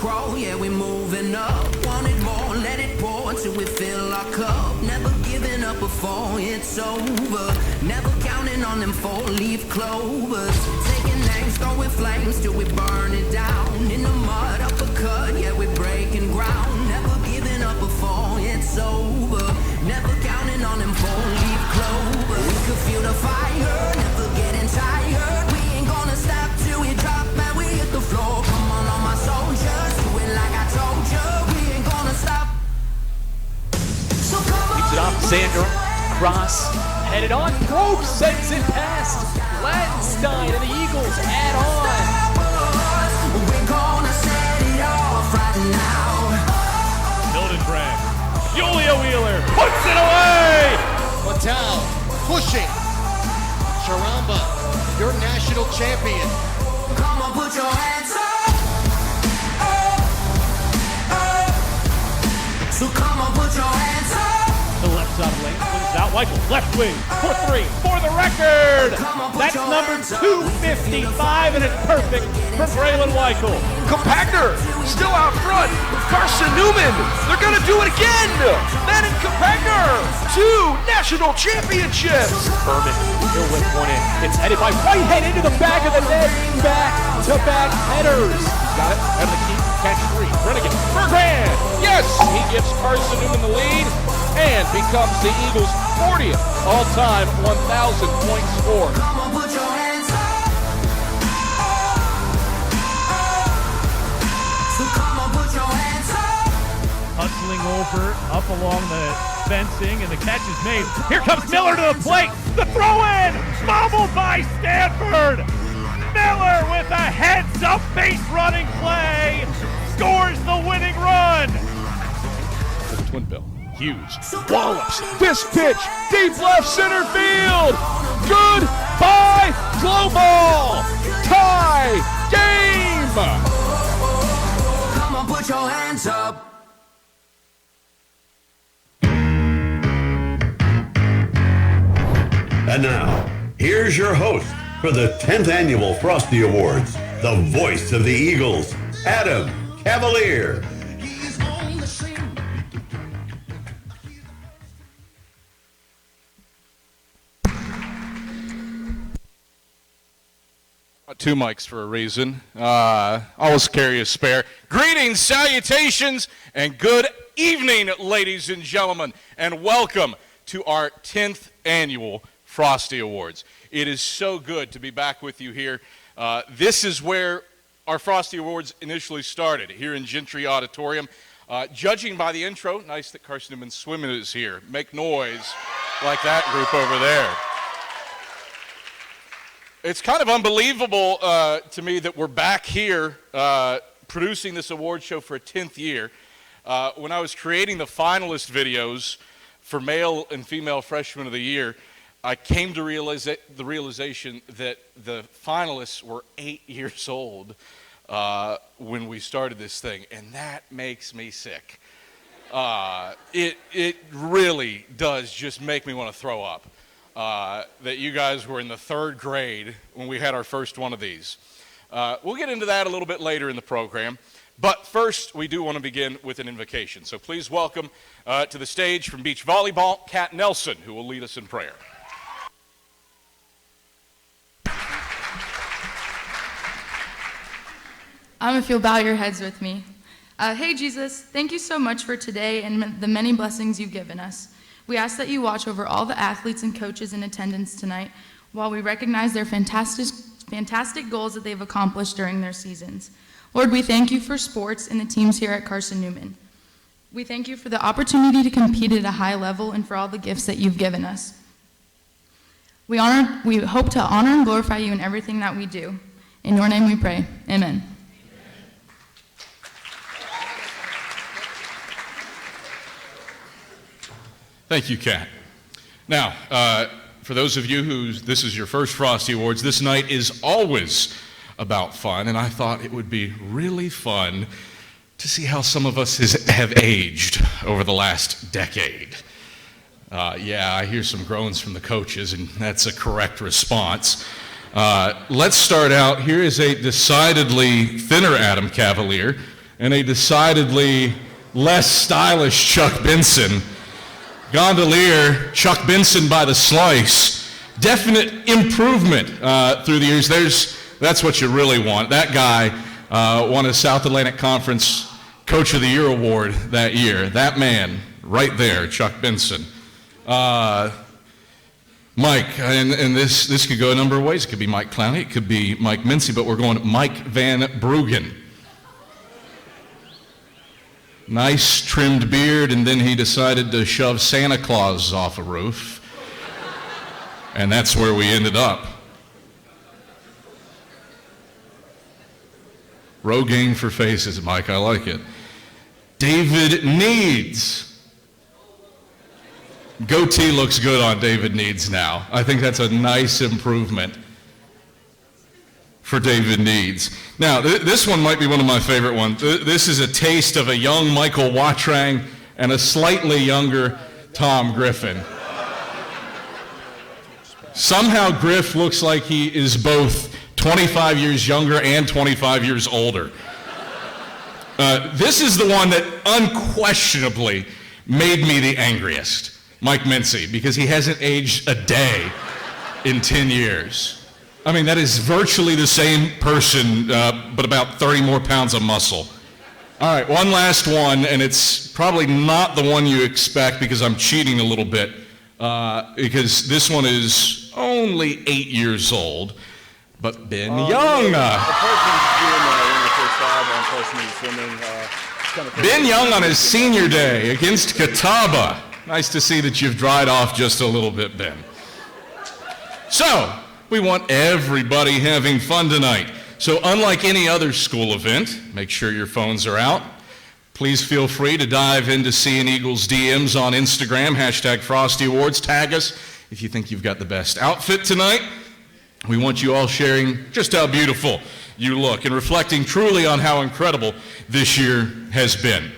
crawl, yeah, we moving up. Wanted more, let it pour till we fill our cup. Never giving up before it's over. Never counting on them four-leaf clovers. Taking names, throwing flames till we burn it down. In the mud, uppercut, yeah, we're breaking ground. Never giving up before it's over. Never counting on them four-leaf clovers. We could feel the fire, never getting tired. We ain't gonna stop till we drop, man, we hit the floor. Come on, all my soldiers, do it like I told you. We ain't gonna stop. So come on. Keeps it off, Sandra, cross, headed on, Groves sends it past. Ladenstein and the Eagles add on. We're gonna set it off right now. Hildenbrand, Julia Wheeler puts it away. Mattel pushing. Charamba, your national champion. Come on, put your hands up. So come on, put your hands up. The left side lane, swings out, Weichel, left wing, for three, for the record! That's number 255, and it's perfect for Braylon Weichel. Compactor still out front. Carson-Newman, they're gonna do it again. Then in Compactor, 2 national championships. Berman, he'll whip one in. It's headed by Whitehead into the back of the net. Back-to-back headers. Got it, out of the key, catch three. Brennigan, Bergman, yes! He gives Carson-Newman the lead and becomes the Eagles' 40th all-time 1,000-point scorer. Come on, put your hands up. So come on, put your hands up. Hustling over, up along the fencing, and the catch is made. Here comes Miller to the plate. The throw-in, bobbled by Stanford. Miller with a heads-up base-running play scores the winning run. For the Twin Bill, Hughes wallops this pitch deep left center field. Goodbye, glow ball. Tie game. Come on, put your hands up. And now, here's your host for the 10th Annual Frosty Awards, the voice of the Eagles, Adam Cavalier. Two mics for a reason. Always carry a spare. Greetings, salutations, and good evening, ladies and gentlemen, and welcome to our 10th Annual Frosty Awards. It is so good to be back with you here. This is where our Frosty Awards initially started, here in Gentry Auditorium. Judging by the intro, nice that Carson-Newman Swimming is here. Make noise like that group over there. It's kind of unbelievable to me that we're back here producing this award show for a 10th year. When I was creating the finalist videos for male and female freshman of the year, I came to the realization that the finalists were 8 years old when we started this thing, and that makes me sick. It really does just make me want to throw up that you guys were in the 3rd grade when we had our first one of these. We'll get into that a little bit later in the program, but first we do want to begin with an invocation. So please welcome to the stage from beach volleyball, Kat Nelson, who will lead us in prayer. If you'll bow your heads with me. Hey, Jesus, thank you so much for today and the many blessings you've given us. We ask that you watch over all the athletes and coaches in attendance tonight while we recognize their fantastic goals that they've accomplished during their seasons. Lord, we thank you for sports and the teams here at Carson-Newman. We thank you for the opportunity to compete at a high level and for all the gifts that you've given us. We hope to honor and glorify you in everything that we do. In your name we pray. Amen. Thank you, Kat. Now, for those of you this is your first Frosty Awards, this night is always about fun, and I thought it would be really fun to see how some of us have aged over the last decade. Yeah, I hear some groans from the coaches, and that's a correct response. Let's start out. Here is a decidedly thinner Adam Cavalier and a decidedly less stylish Chuck Benson. Gondolier Chuck Benson by the slice. Definite improvement through the years. That's what you really want. That guy won a South Atlantic Conference Coach of the Year award that year. That man right there, Chuck Benson. Mike, and this could go a number of ways. It could be Mike Clowney, it could be Mike Mincy, but we're going Mike Van Bruggen. Nice trimmed beard, and then he decided to shove Santa Claus off a roof. And that's where we ended up. Rogaine for faces, Mike, I like it. David Needs. Goatee looks good on David Needs now. I think that's a nice improvement for David Needs. Now, this one might be one of my favorite ones. This is a taste of a young Michael Watrang and a slightly younger Tom Griffin. Somehow Griff looks like he is both 25 years younger and 25 years older. This is the one that unquestionably made me the angriest, Mike Mincy, because he hasn't aged a day in 10 years. I mean, that is virtually the same person, but about 30 more pounds of muscle. All right, one last one, and it's probably not the one you expect because I'm cheating a little bit, because this one is only 8 years old, but Ben Young. Ben Young on his senior day against Catawba. Nice to see that you've dried off just a little bit, Ben. So, we want everybody having fun tonight. So unlike any other school event, make sure your phones are out. Please feel free to dive into Seeing Eagles DMs on Instagram, #Frosty Awards. Tag us if you think you've got the best outfit tonight. We want you all sharing just how beautiful you look and reflecting truly on how incredible this year has been.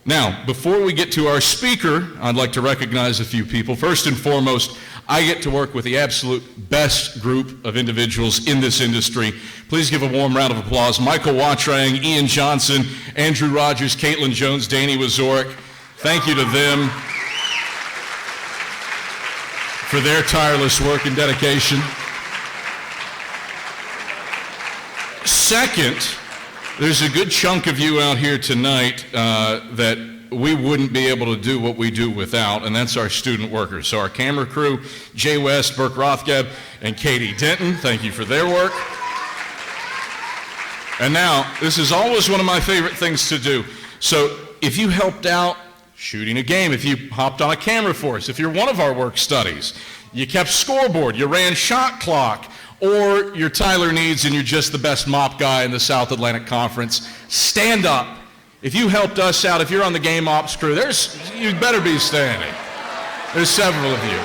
Now, before we get to our speaker, I'd like to recognize a few people. First and foremost, I get to work with the absolute best group of individuals in this industry. Please give a warm round of applause. Michael Watrang, Ian Johnson, Andrew Rogers, Caitlin Jones, Danny Wazorek. Thank you to them for their tireless work and dedication. Second, there's a good chunk of you out here tonight that we wouldn't be able to do what we do without, and that's our student workers. So our camera crew, Jay West, Burke Rothgeb, and Katie Denton, thank you for their work. And now, this is always one of my favorite things to do. So if you helped out shooting a game, if you hopped on a camera for us, if you're one of our work studies, you kept scoreboard, you ran shot clock, or you're Tyler Needs and you're just the best mop guy in the South Atlantic Conference, stand up. If you helped us out, if you're on the game ops crew, you better be standing. There's several of you.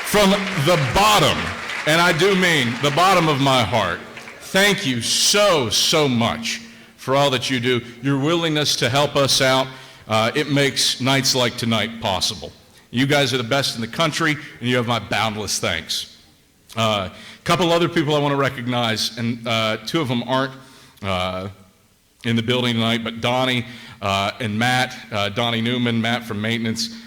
From the bottom, and I do mean the bottom of my heart, thank you so, so much for all that you do. Your willingness to help us out, it makes nights like tonight possible. You guys are the best in the country, and you have my boundless thanks. A couple other people I want to recognize, and two of them aren't in the building tonight, but Donnie and Matt, Donnie Newman, Matt from maintenance,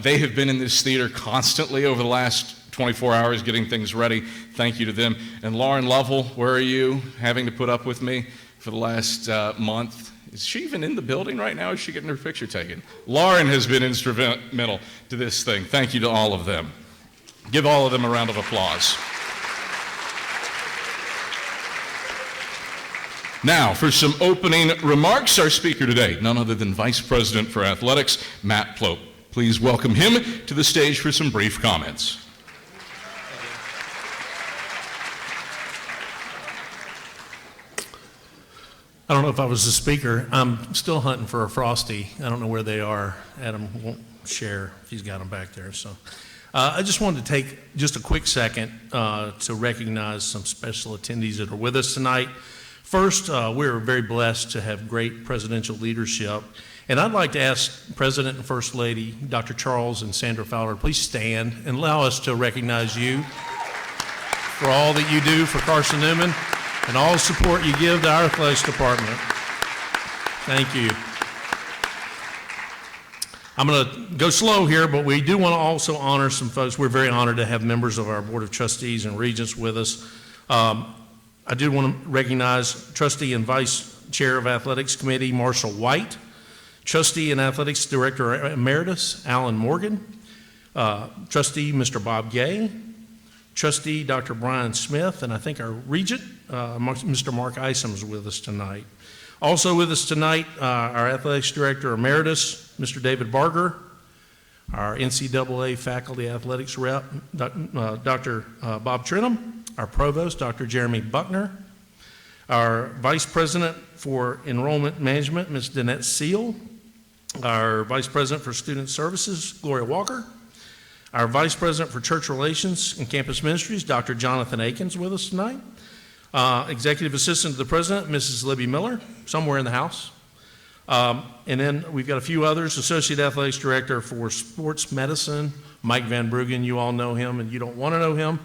they have been in this theater constantly over the last 24 hours getting things ready. Thank you to them. And Lauren Lovell, where are you, having to put up with me for the last month? Is she even in the building right now? Is she getting her picture taken? Lauren has been instrumental to this thing. Thank you to all of them. Give all of them a round of applause. Now, for some opening remarks, our speaker today, none other than Vice President for Athletics, Matt Plope. Please welcome him to the stage for some brief comments. I don't know if I was the speaker. I'm still hunting for a Frosty. I don't know where they are. Adam won't share if he's got them back there. So I just wanted to take just a quick second to recognize some special attendees that are with us tonight. First, we're very blessed to have great presidential leadership. And I'd like to ask President and First Lady, Dr. Charles and Sandra Fowler, please stand and allow us to recognize you for all that you do for Carson-Newman and all the support you give to our athletics department. Thank you. I'm going to go slow here, but we do want to also honor some folks. We're very honored to have members of our Board of Trustees and Regents with us. I do want to recognize Trustee and Vice Chair of Athletics Committee, Marshall White, Trustee and Athletics Director Emeritus, Alan Morgan, Trustee, Mr. Bob Gay, Trustee, Dr. Brian Smith, and I think our Regent, Mr. Mark Isom, is with us tonight. Also with us tonight, our Athletics Director Emeritus, Mr. David Barger, our NCAA Faculty Athletics Rep, Dr. Bob Trenum, our Provost, Dr. Jeremy Buckner, our Vice President for Enrollment Management, Ms. Danette Seal, our Vice President for Student Services, Gloria Walker, our Vice President for Church Relations and Campus Ministries, Dr. Jonathan Akins, with us tonight. Executive Assistant to the President, Mrs. Libby Miller, somewhere in the house. And then we've got a few others. Associate Athletics Director for Sports Medicine, Mike Van Bruggen. You all know him and you don't want to know him.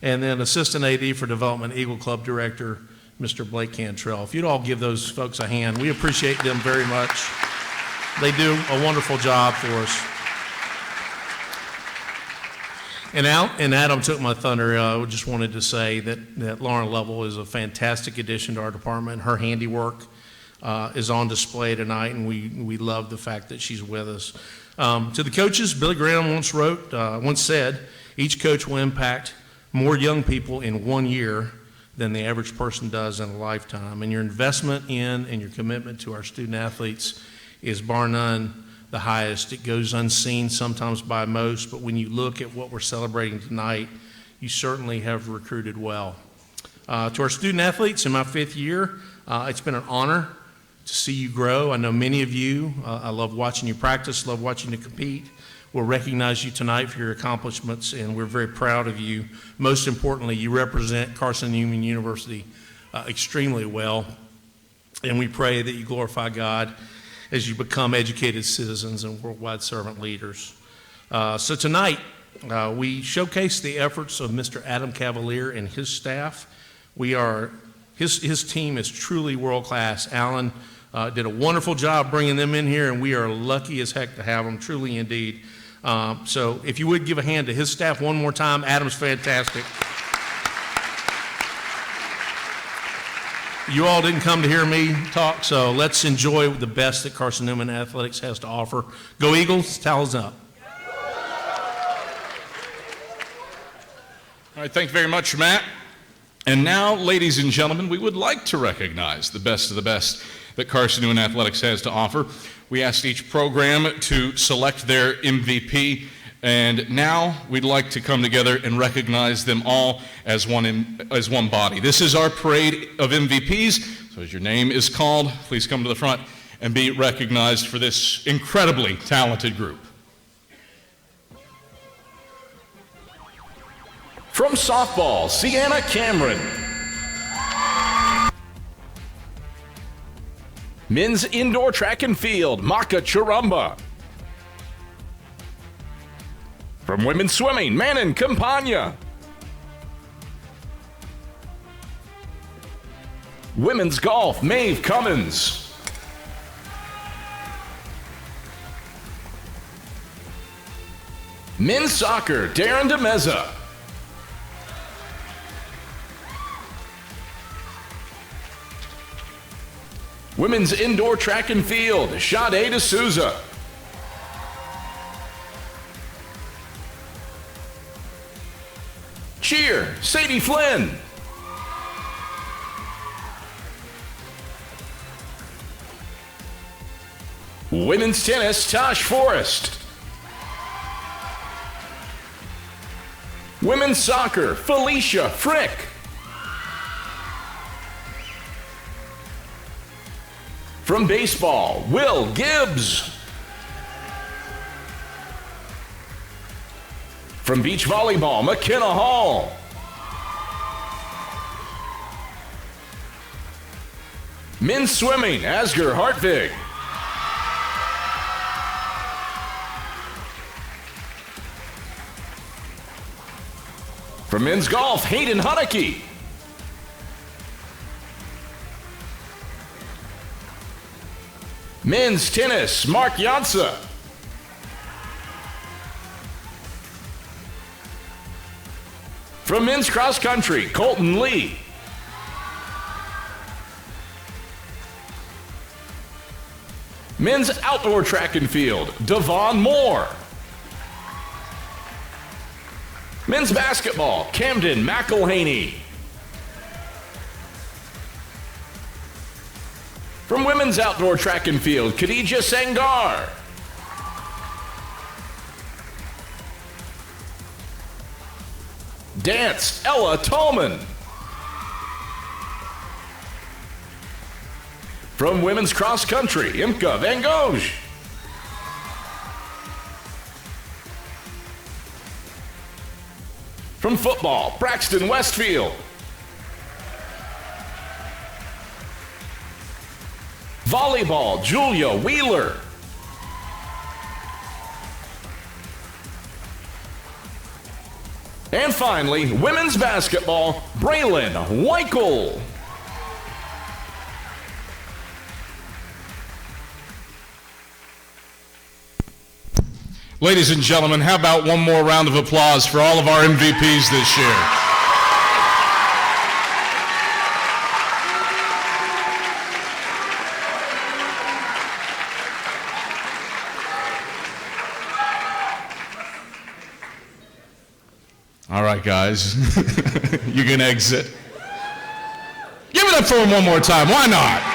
And then Assistant AD for Development, Eagle Club Director, Mr. Blake Cantrell. If you'd all give those folks a hand, we appreciate them very much. They do a wonderful job for us. And Adam took my thunder. I just wanted to say that Lauren Lovell is a fantastic addition to our department. Her handiwork is on display tonight, and we love the fact that she's with us. To the coaches, Billy Graham once said, each coach will impact more young people in 1 year than the average person does in a lifetime. And your investment in and your commitment to our student athletes is bar none the highest. It goes unseen sometimes by most, but when you look at what we're celebrating tonight, you certainly have recruited well. To our student athletes in my 5th year, it's been an honor to see you grow. I know many of you, I love watching you practice, love watching you compete. We'll recognize you tonight for your accomplishments, and we're very proud of you. Most importantly, you represent Carson-Newman University extremely well, and we pray that you glorify God as you become educated citizens and worldwide servant leaders. So tonight, we showcase the efforts of Mr. Adam Cavalier and his staff. His team is truly world-class. Alan did a wonderful job bringing them in here, and we are lucky as heck to have them, truly indeed. So if you would give a hand to his staff one more time, Adam's fantastic. You all didn't come to hear me talk, so let's enjoy the best that Carson-Newman Athletics has to offer. Go Eagles, towels up. All right, thank you very much, Matt. And now, ladies and gentlemen, we would like to recognize the best of the best that Carson-Newman Athletics has to offer. We asked each program to select their MVP, and now we'd like to come together and recognize them all as one body. This is our parade of MVPs, so as your name is called, please come to the front and be recognized for this incredibly talented group. From softball, Sienna Cameron. Men's indoor track and field, Maka Charamba. From women's swimming, Manon Campagna. Women's golf, Maeve Cummins. Men's soccer, Darren DeMeza. Women's indoor track and field, Sade D'Souza. Cheer, Sadie Flynn. Women's tennis, Tosh Forrest. Women's soccer, Felicia Frick. From baseball, Will Gibbs. From beach volleyball, McKenna Hall. Men's swimming, Asger Hartvig. From men's golf, Hayden Hunnicky. Men's tennis, Mark Jansa. From men's cross country, Colton Lee. Men's outdoor track and field, Devon Moore. Men's basketball, Camden McElhaney. From women's outdoor track and field, Khadija Sangar. Dance, Ella Tolman. From women's cross country, Imka Van Gogh. From football, Braxton Westfield. Volleyball, Julia Wheeler. And finally, women's basketball, Braylon Weichel. Ladies and gentlemen, how about one more round of applause for all of our MVPs this year? All right, guys, you can exit. Give it up for them one more time. Why not?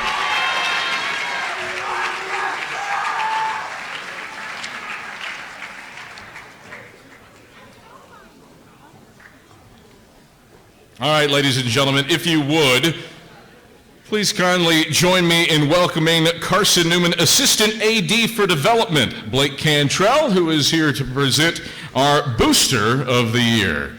All right, ladies and gentlemen, if you would, please kindly join me in welcoming Carson-Newman Assistant AD for Development, Blake Cantrell, who is here to present our Booster of the Year.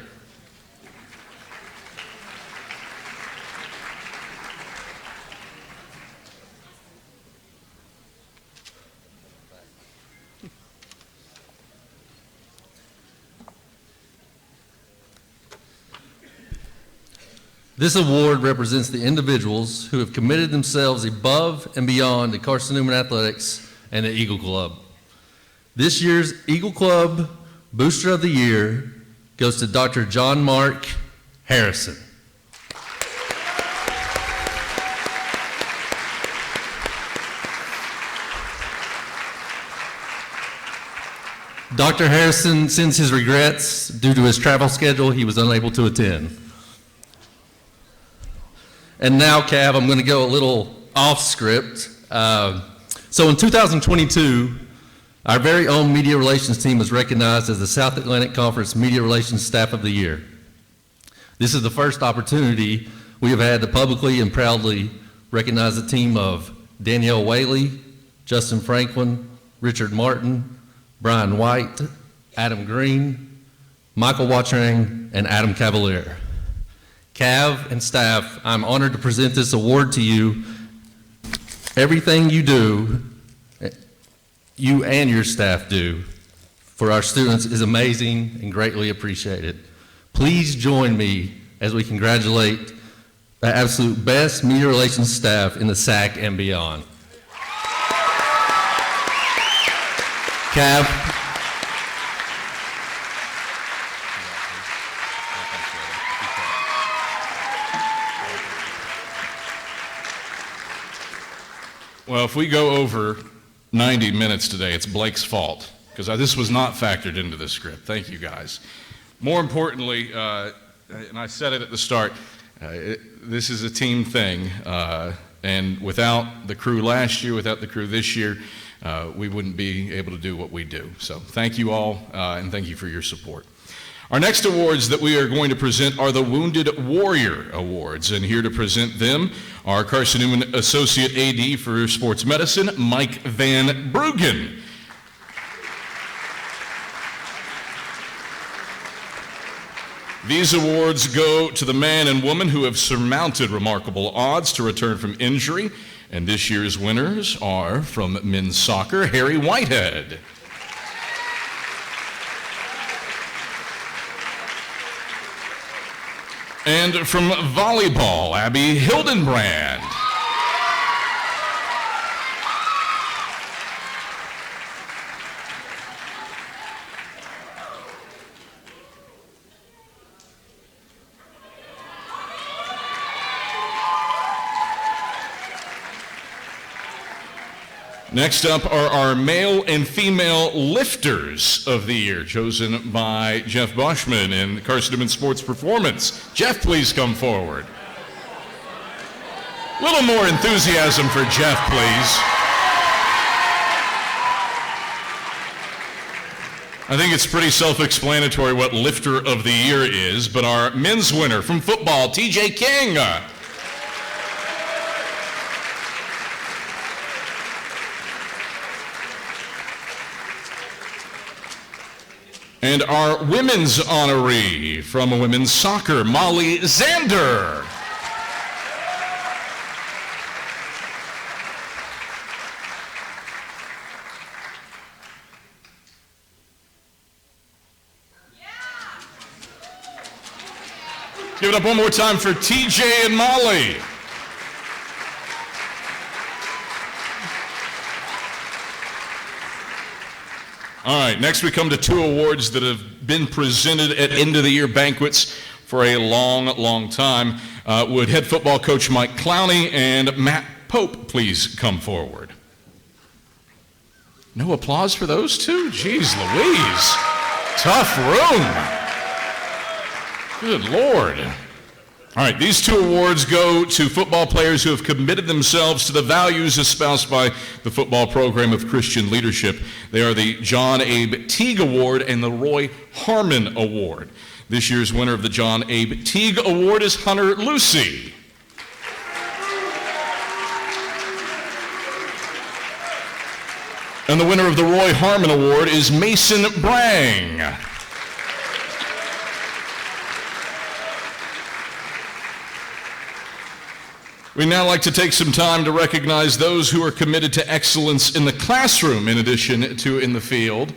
This award represents the individuals who have committed themselves above and beyond to Carson-Newman Athletics and the Eagle Club. This year's Eagle Club Booster of the Year goes to Dr. John Mark Harrison. Dr. Harrison sends his regrets. Due to his travel schedule, he was unable to attend. And now, Cav, I'm going to go a little off script. So in 2022, our very own media relations team was recognized as the South Atlantic Conference Media Relations Staff of the Year. This is the first opportunity we have had to publicly and proudly recognize the team of Danielle Whaley, Justin Franklin, Richard Martin, Brian White, Adam Green, Michael Watchering, and Adam Cavalier. Cav and staff, I'm honored to present this award to you. Everything you do, you and your staff do, for our students is amazing and greatly appreciated. Please join me as we congratulate the absolute best media relations staff in the SAC and beyond. Cav. Well, if we go over 90 minutes today, it's Blake's fault, because this was not factored into the script. Thank you, guys. More importantly, and I said it at the start, this is a team thing, and without the crew last year, without the crew this year, we wouldn't be able to do what we do. So thank you all, and thank you for your support. Our next awards that we are going to present are the Wounded Warrior Awards, and here to present them are Carson-Newman Associate AD for Sports Medicine, Mike Van Bruggen. These awards go to the man and woman who have surmounted remarkable odds to return from injury, and this year's winners are from men's soccer, Harry Whitehead. And from volleyball, Abby Hildenbrand. Next up are our male and female lifters of the year, chosen by Jeff Boschman in Carson-Newman Sports Performance. Jeff, please come forward. A little more enthusiasm for Jeff, please. I think it's pretty self-explanatory what lifter of the year is, but our men's winner from football, TJ King. And our women's honoree from women's soccer, Molly Zander. Give it up one more time for TJ and Molly. All right, next we come to two awards that have been presented at end-of-the-year banquets for a long, long time. Would head football coach Mike Clowney and Matt Pope please come forward? No applause for those two? Jeez Louise. Tough room. Good Lord. All right, these two awards go to football players who have committed themselves to the values espoused by the football program of Christian leadership. They are the John Abe Teague Award and the Roy Harmon Award. This year's winner of the John Abe Teague Award is Hunter Lucy. And the winner of the Roy Harmon Award is Mason Brang. We'd now like to take some time to recognize those who are committed to excellence in the classroom in addition to in the field.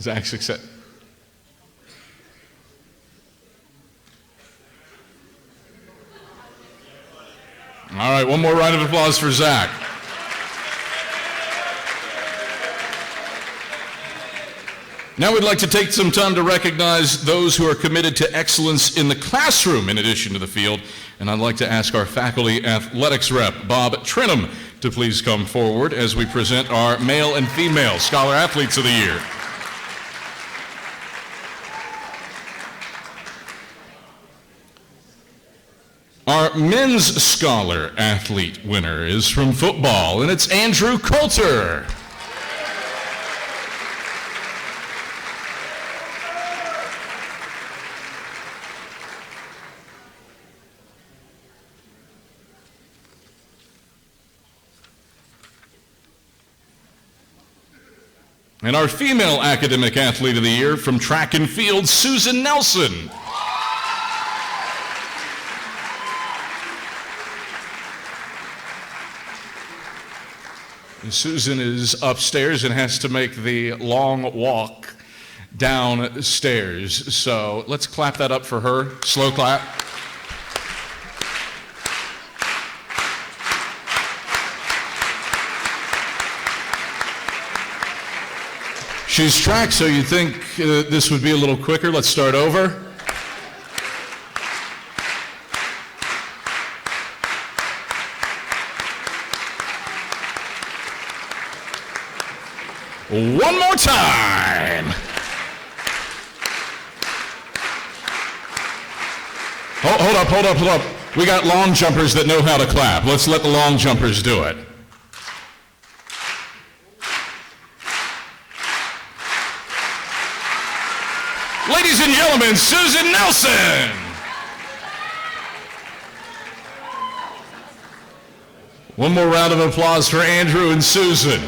Zach's accept. All right, one more round of applause for Zach. Now we'd like to take some time to recognize those who are committed to excellence in the classroom in addition to the field. And I'd like to ask our faculty athletics rep, Bob Trenum, to please come forward as we present our male and female Scholar Athletes of the Year. Our men's Scholar Athlete winner is from football, and it's Andrew Coulter. And our female academic athlete of the year from track and field, Susan Nelson. And Susan is upstairs and has to make the long walk downstairs. So let's clap that up for her. Slow clap. She's track, so you'd think this would be a little quicker. Let's start over. One more time. Hold up. We got long jumpers that know how to clap. Let's let the long jumpers do it. Ladies and gentlemen, Susan Nelson. One more round of applause for Andrew and Susan.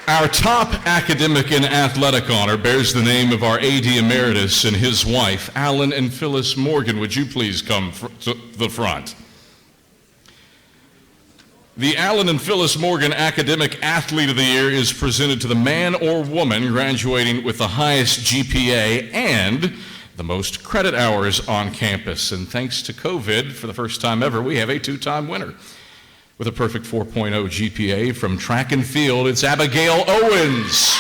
Our top academic and athletic honor bears the name of our AD Emeritus and his wife, Alan and Phyllis Morgan. Would you please come to the front? The Allen and Phyllis Morgan Academic Athlete of the Year is presented to the man or woman graduating with the highest GPA and the most credit hours on campus. And thanks to COVID, for the first time ever, we have a two-time winner. With a perfect 4.0 GPA from track and field, it's Abigail Owens.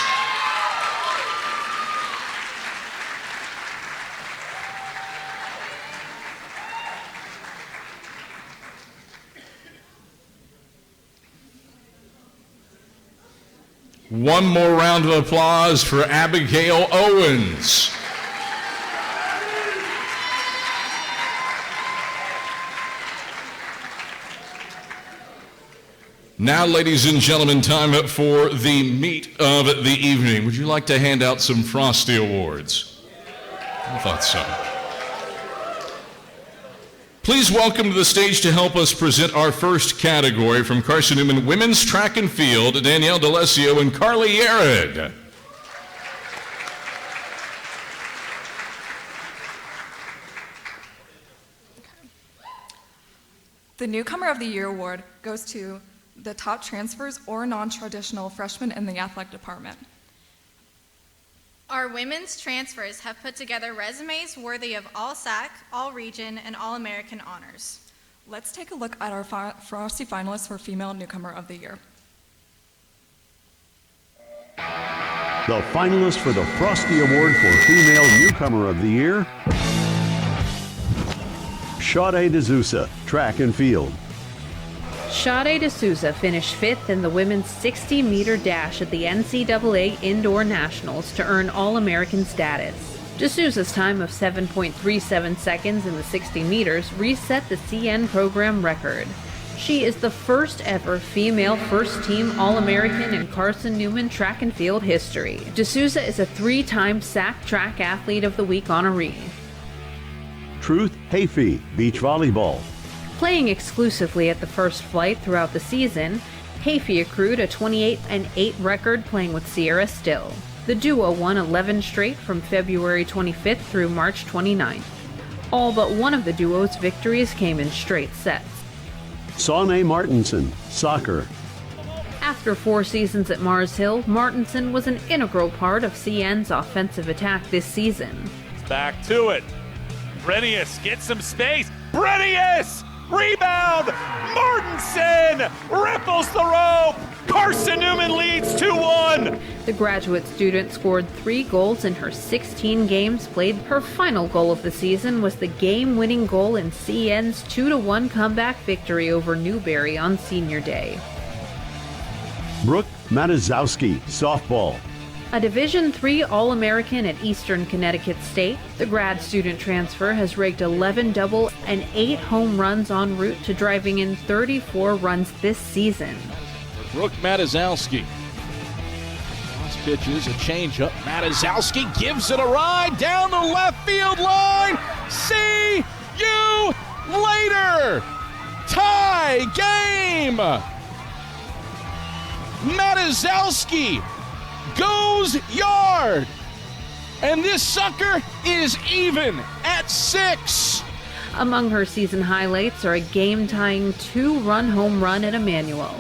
One more round of applause for Abigail Owens. Now, ladies and gentlemen, time for the meat of the evening. Would you like to hand out some Frosty Awards? I thought so. Please welcome to the stage to help us present our first category from Carson-Newman Women's Track and Field, Danielle D'Alessio and Carly Yared. The Newcomer of the Year award goes to the top transfers or non-traditional freshmen in the athletic department. Our women's transfers have put together resumes worthy of All-SAC, All-Region, and All-American honors. Let's take a look at our Frosty finalists for Female Newcomer of the Year. The finalists for the Frosty Award for Female Newcomer of the Year: Sade D'Souza, track and field. Sade D'Souza finished 5th in the women's 60-meter dash at the NCAA Indoor Nationals to earn All-American status. D'Souza's time of 7.37 seconds in the 60 meters reset the CN program record. She is the first ever female first-team All-American in Carson-Newman track and field history. D'Souza is a 3-time SAC Track Athlete of the Week honoree. Truth Hayfie, beach volleyball. Playing exclusively at the First Flight throughout the season, Hayfie accrued a 28-8 record playing with Sierra Still. The duo won 11 straight from February 25th through March 29th. All but one of the duo's victories came in straight sets. Saune Martinson, soccer. After 4 seasons at Mars Hill, Martinson was an integral part of CN's offensive attack this season. Back to it. Brenius gets some space. Brenius! Rebound! Martinson ripples the rope! Carson-Newman leads 2-1! The graduate student scored 3 goals in her 16 games played. Her final goal of the season was the game-winning goal in CN's 2-1 comeback victory over Newberry on Senior Day. Brooke Matazowski, softball. A Division III All-American at Eastern Connecticut State, the grad student transfer has raked 11 double and 8 home runs en route to driving in 34 runs this season. Brooke Matazowski. Cross pitches, a changeup. Matazowski gives it a ride down the left field line. See you later. Tie game. Matazowski goes yard, and this sucker is even at 6. Among her season highlights are a game-tying 2-run home run at Emmanuel.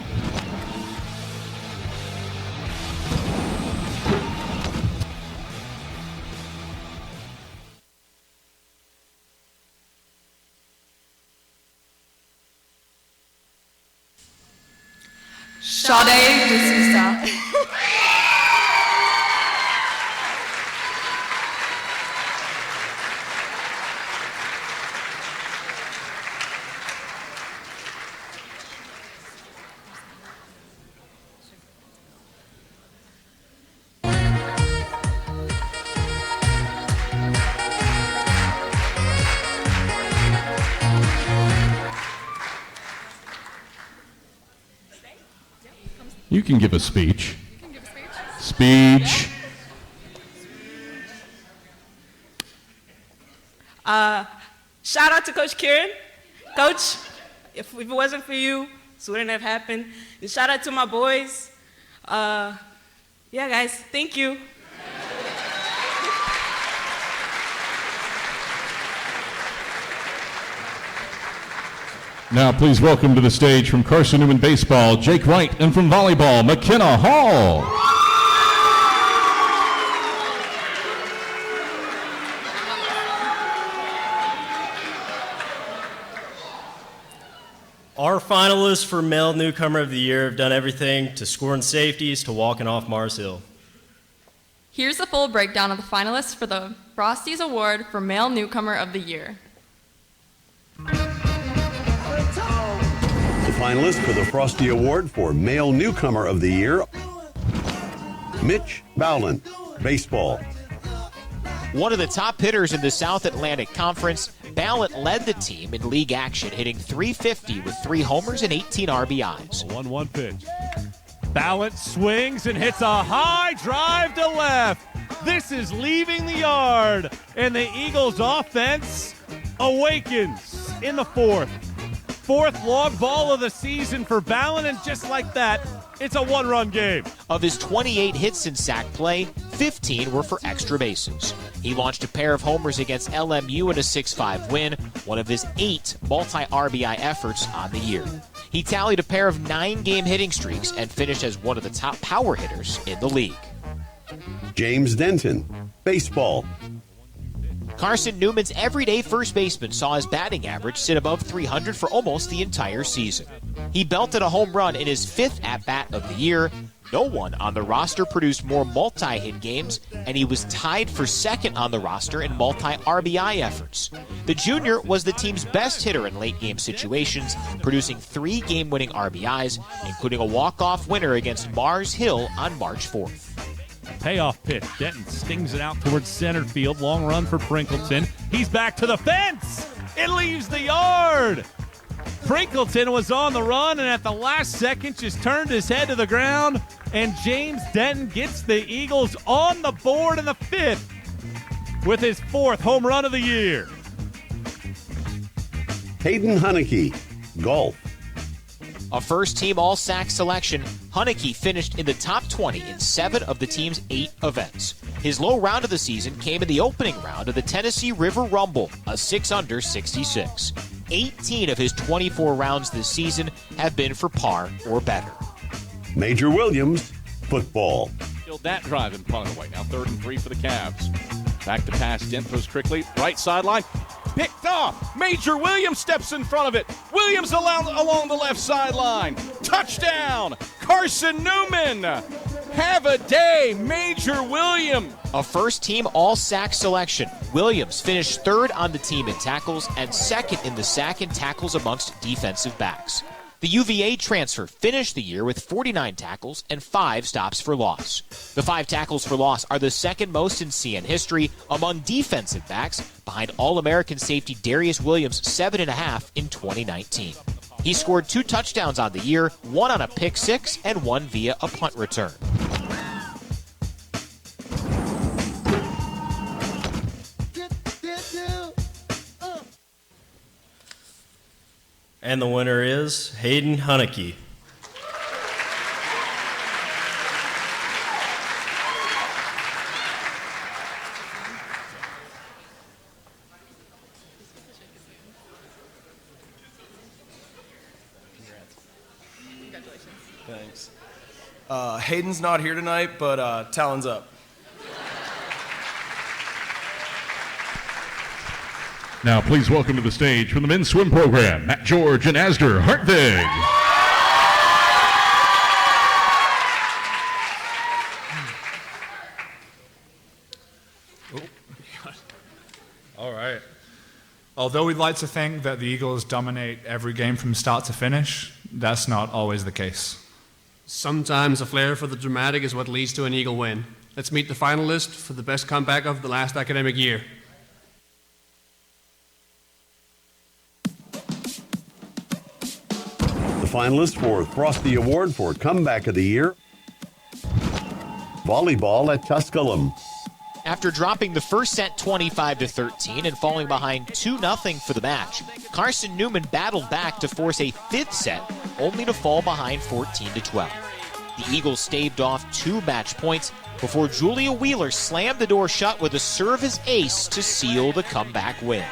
Sade D'Souza. You can give a speech. Speech. Shout out to Coach Kieran. Coach, if it wasn't for you, this wouldn't have happened. And shout out to my boys. Yeah, guys, thank you. Now please welcome to the stage from Carson-Newman Baseball, Jake Wright, and from Volleyball, McKenna Hall. Our finalists for Male Newcomer of the Year have done everything to scoring safeties to walking off Mars Hill. Here's the full breakdown of the finalists for the Frosty's Award for Male Newcomer of the Year. The finalists for the Frosty Award for Male Newcomer of the Year: Mitch Bowlen, baseball. One of the top hitters in the South Atlantic Conference, Ballot led the team in league action, hitting .350 with 3 homers and 18 RBIs. 1-1 pitch. Ballot swings and hits a high drive to left. This is leaving the yard, and the Eagles' offense awakens in the fourth. Fourth long ball of the season for Ballon, and just like that, it's a one-run game. Of his 28 hits in sack play, 15 were for extra bases. He launched a pair of homers against LMU in a 6-5 win, one of his 8 multi-RBI efforts on the year. He tallied a pair of 9-game hitting streaks and finished as one of the top power hitters in the league. James Denton, baseball. Carson-Newman's everyday first baseman saw his batting average sit above .300 for almost the entire season. He belted a home run in his 5th at-bat of the year. No one on the roster produced more multi-hit games, and he was tied for second on the roster in multi-RBI efforts. The junior was the team's best hitter in late-game situations, producing 3 game-winning RBIs, including a walk-off winner against Mars Hill on March 4th. Payoff pitch. Denton stings it out towards center field. Long run for Prinkleton. He's back to the fence. It leaves the yard. Prinkleton was on the run and at the last second just turned his head to the ground. And James Denton gets the Eagles on the board in the 5th with his 4th home run of the year. Hayden Haneke, golf. A first-team All-SAC selection, Haneke finished in the top 20 in 7 of the team's 8 events. His low round of the season came in the opening round of the Tennessee River Rumble, a 6-under 66. 18 of his 24 rounds this season have been for par or better. Major Williams, football. Killed that drive and punted away. Now 3rd and 3 for the Cavs. Back to pass. Dent throws quickly. Right sideline. Picked off. Major Williams steps in front of it. Williams along the left sideline. Touchdown. Carson-Newman. Have a day, Major Williams. A first-team All-SAC selection, Williams finished 3rd on the team in tackles and 2nd in the sack and tackles amongst defensive backs. The UVA transfer finished the year with 49 tackles and 5 stops for loss. The 5 tackles for loss are the 2nd most in CN history among defensive backs, behind All-American safety Darius Williams' 7.5 in 2019. He scored 2 touchdowns on the year, 1 on a pick 6 and 1 via a punt return. And the winner is Hayden Haneke. Thanks. Hayden's not here tonight, but Talon's up. Now, please welcome to the stage from the men's swim program, Matt George and Asder Hartvig. All right. Although we'd like to think that the Eagles dominate every game from start to finish, that's not always the case. Sometimes a flair for the dramatic is what leads to an Eagle win. Let's meet the finalists for the best comeback of the last academic year. The finalists for Frosty Award for Comeback of the Year: volleyball at Tusculum. After dropping the first set 25-13 and falling behind 2-0 for the match, Carson-Newman battled back to force a 5th set, only to fall behind 14-12. The Eagles staved off 2 match points before Julia Wheeler slammed the door shut with a serve as ace to seal the comeback win.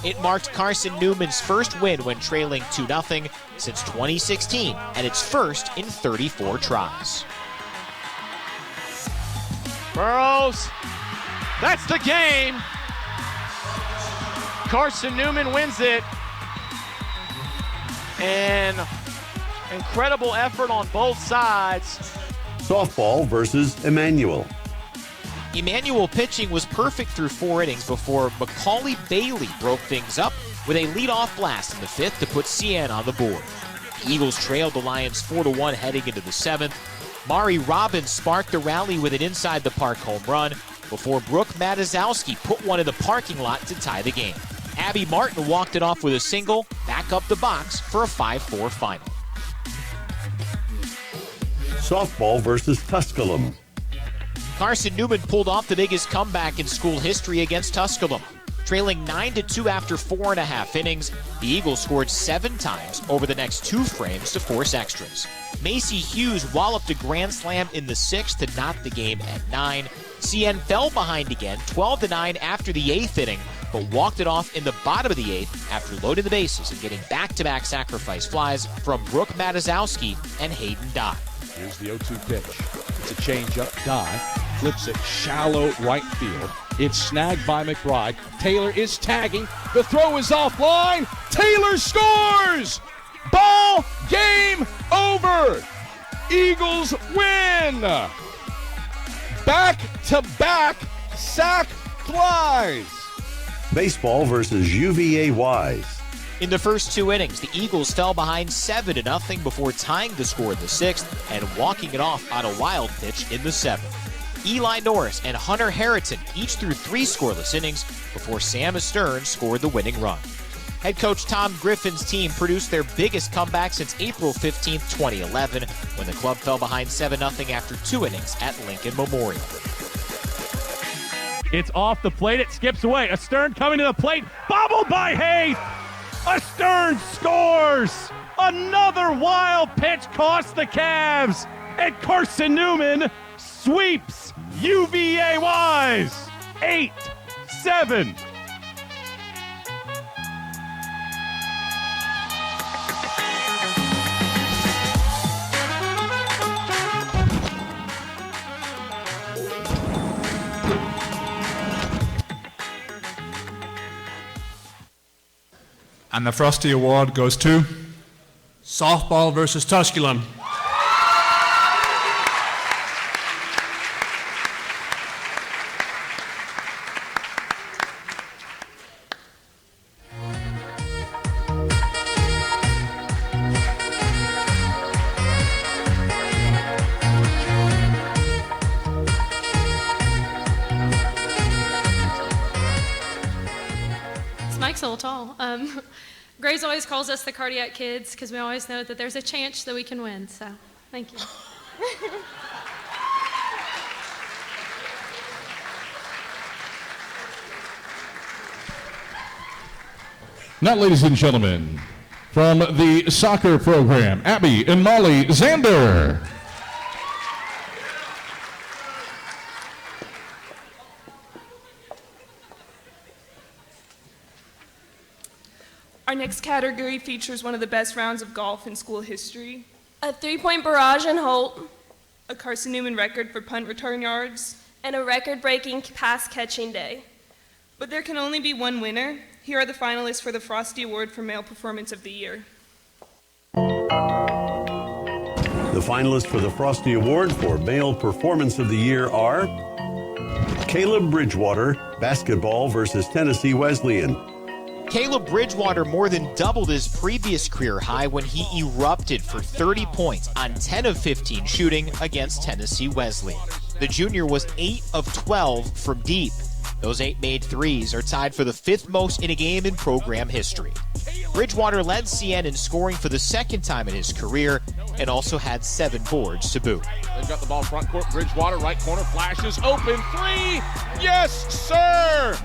It marked Carson-Newman's first win when trailing 2-0 since 2016, and its first in 34 tries. Burrows, that's the game. Carson-Newman wins it. And incredible effort on both sides. Softball versus Emmanuel. Emmanuel pitching was perfect through 4 innings before Macaulay Bailey broke things up with a leadoff blast in the 5th to put CN on the board. The Eagles trailed the Lions 4-1 heading into the 7th. Mari Robbins sparked the rally with an inside-the-park home run before Brooke Matazowski put one in the parking lot to tie the game. Abby Martin walked it off with a single, back up the box for a 5-4 final. Softball versus Tusculum. Carson-Newman pulled off the biggest comeback in school history against Tusculum. Trailing 9-2 after 4.5 innings, the Eagles scored 7 times over the next 2 frames to force extras. Macy Hughes walloped a grand slam in the 6th to knot the game at 9. CN fell behind again, 12-9 after the 8th inning, but walked it off in the bottom of the 8th after loading the bases and getting back-to-back sacrifice flies from Brooke Matazowski and Hayden Dye. Here's the 0-2 pitch. It's a changeup. Dye flips it shallow right field. It's snagged by McBride. Taylor is tagging. The throw is offline. Taylor scores! Ball game over. Eagles win. Back-to-back sac flies. Baseball versus UVA Wise. In the first 2 innings, the Eagles fell behind 7-0 before tying the score in the 6th and walking it off on a wild pitch in the 7th. Eli Norris and Hunter Harrington each threw 3 scoreless innings before Sam Astern scored the winning run. Head coach Tom Griffin's team produced their biggest comeback since April 15, 2011, when the club fell behind 7-0 after 2 innings at Lincoln Memorial. It's off the plate. It skips away. Astern coming to the plate. Bobbled by Hayes. Astern scores. Another wild pitch cost the Cavs. And Carson-Newman sweeps UVA Wise 8-7. And the Frosty Award goes to Softball versus Tusculum. Mike's a little tall. Grace always calls us the cardiac kids because we always know that there's a chance that we can win. So, thank you. Now, ladies and gentlemen, from the soccer program, Abby and Molly Zander. Our next category features one of the best rounds of golf in school history. A 3-point barrage in Holt. A Carson-Newman record for punt return yards. And a record-breaking pass-catching day. But there can only be one winner. Here are the finalists for the Frosty Award for Male Performance of the Year. The finalists for the Frosty Award for Male Performance of the Year are Caleb Bridgewater, basketball versus Tennessee Wesleyan. Caleb Bridgewater more than doubled his previous career high when he erupted for 30 points on 10 of 15 shooting against Tennessee Wesleyan. The junior was 8 of 12 from deep. Those 8 made threes are tied for the 5th most in a game in program history. Bridgewater led CN in scoring for the 2nd time in his career and also had 7 boards to boot. They've got the ball front court. Bridgewater, right corner, flashes, open, 3. Yes, sir!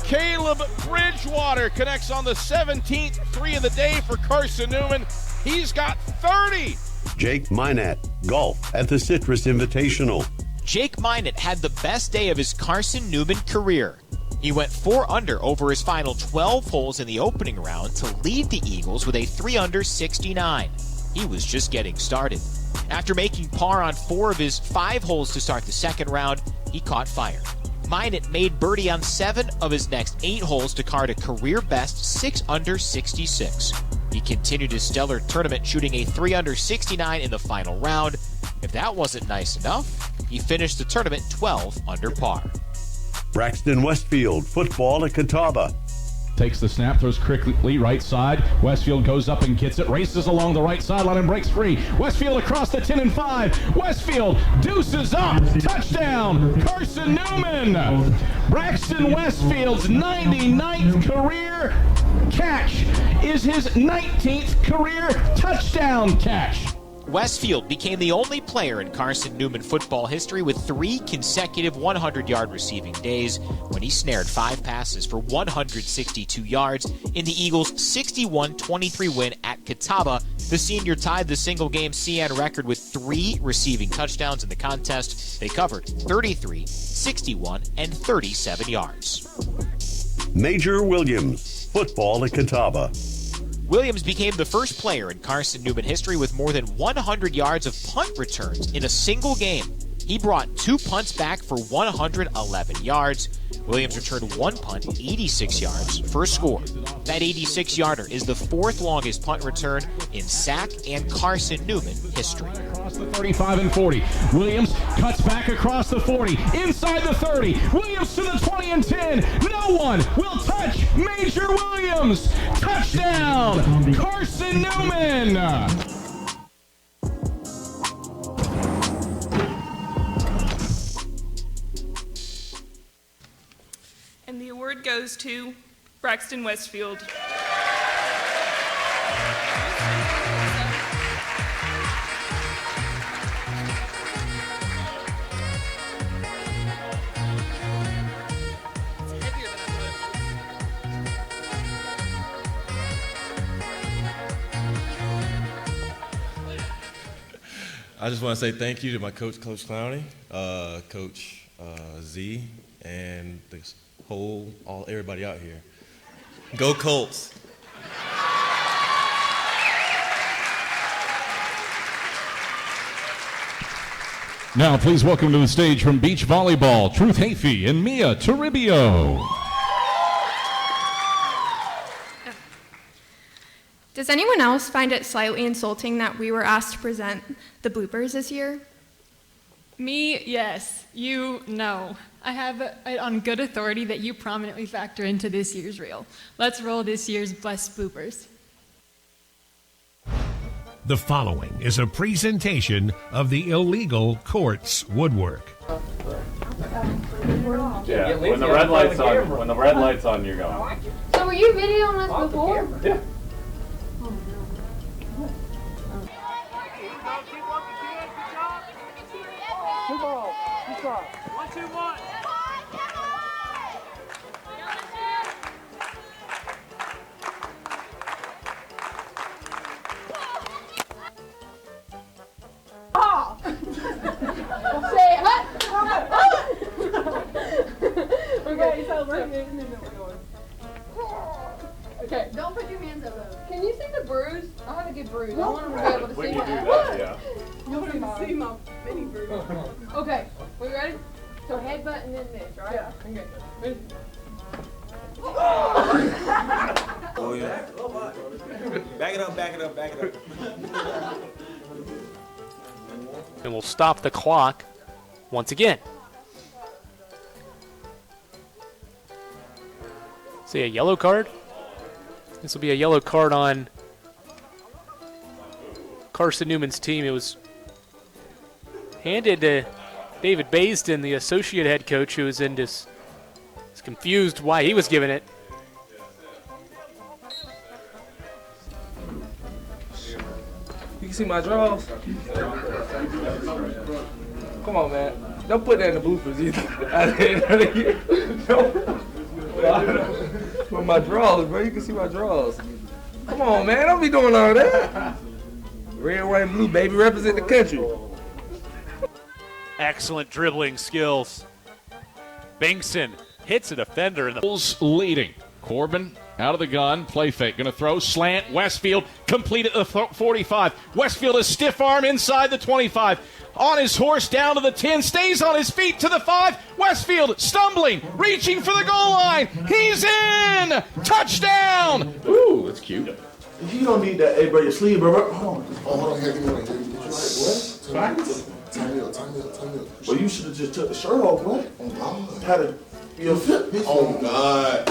Caleb Bridgewater connects on the 17th 3 of the day for Carson-Newman. He's got 30. Jake Minat, golf at the Citrus Invitational. Jake Minot had the best day of his Carson-Newman career. He went 4 under over his final 12 holes in the opening round to lead the Eagles with a 3 under 69. He was just getting started. After making par on 4 of his 5 holes to start the second round, he caught fire. Minot made birdie on 7 of his next 8 holes to card a career-best 6 under 66. He continued his stellar tournament, shooting a 3 under 69 in the final round. If that wasn't nice enough, he finished the tournament 12 under par. Braxton Westfield, football at Catawba. Takes the snap, throws quickly right side. Westfield goes up and gets it, races along the right sideline and breaks free. Westfield across the 10 and 5. Westfield deuces up. Touchdown, Carson-Newman. Braxton Westfield's 99th career catch is his 19th career touchdown catch. Westfield became the only player in Carson-Newman football history with 3 consecutive 100-yard receiving days when he snared 5 passes for 162 yards in the Eagles' 61-23 win at Catawba. The senior tied the single-game CN record with 3 receiving touchdowns in the contest. They covered 33, 61, and 37 yards. Major Williams, football at Catawba. Williams became the first player in Carson-Newman history with more than 100 yards of punt returns in a single game. He brought 2 punts back for 111 yards. Williams returned 1 punt, 86 yards, for a score. That 86-yarder is the 4th longest punt return in SAC and Carson-Newman history. Across the 35 and 40. Williams cuts back across the 40, inside the 30. Williams to the 20 and 10. No one will touch Major Williams. Touchdown, Carson-Newman. And the award goes to Braxton Westfield. I just want to say thank you to my coach, Coach Clowney, Coach Z, and this everybody out here. Go Colts. Now, please welcome to the stage from beach volleyball, Truth Hafey and Mia Toribio. Does anyone else find it slightly insulting that we were asked to present the bloopers this year? Me, yes. You, no. I have it on good authority that you prominently factor into this year's reel. Let's roll this year's best bloopers. The following is a presentation of the illegal courts woodwork. Yeah, when the red light's on, you're going. So were you videoing us before? Yeah. Good ball. Good job. 1-2-1. Say hut. Okay, so we're going. Okay. Don't put your hands up though. Can you see the bruise? I have a good bruise. I want them to be able to see my Yeah. You'll see my mini bruise. Okay, we ready? So headbutt and then this, right? Yeah. Okay. Oh yeah. Back it up, back it up, back it up. And we'll stop the clock once again. See a yellow card? This will be a yellow card on Carson-Newman's team. It was handed to David Baisden, the associate head coach, who was confused why he was given it. You can see my draws. Come on, man. Don't put that in the bloopers either. With my draws, bro. You can see my draws. Come on, man. Don't be doing all that. Red, white, and blue, baby. Represent the country. Excellent dribbling skills. Bingson hits a defender in the Bulls leading. Corbin out of the gun, play fake, going to throw, slant, Westfield, complete at the 45. Westfield a stiff arm inside the 25. On his horse, down to the 10, stays on his feet to the 5. Westfield stumbling, reaching for the goal line. He's in! Touchdown! Ooh, that's cute. You don't need that. Hey, bro, your sleeve, bro. Hold on. Hold on. Give me one. What? Time out. Well, you should have just took the shirt off, what? Oh, God. Had a fit. Oh, God.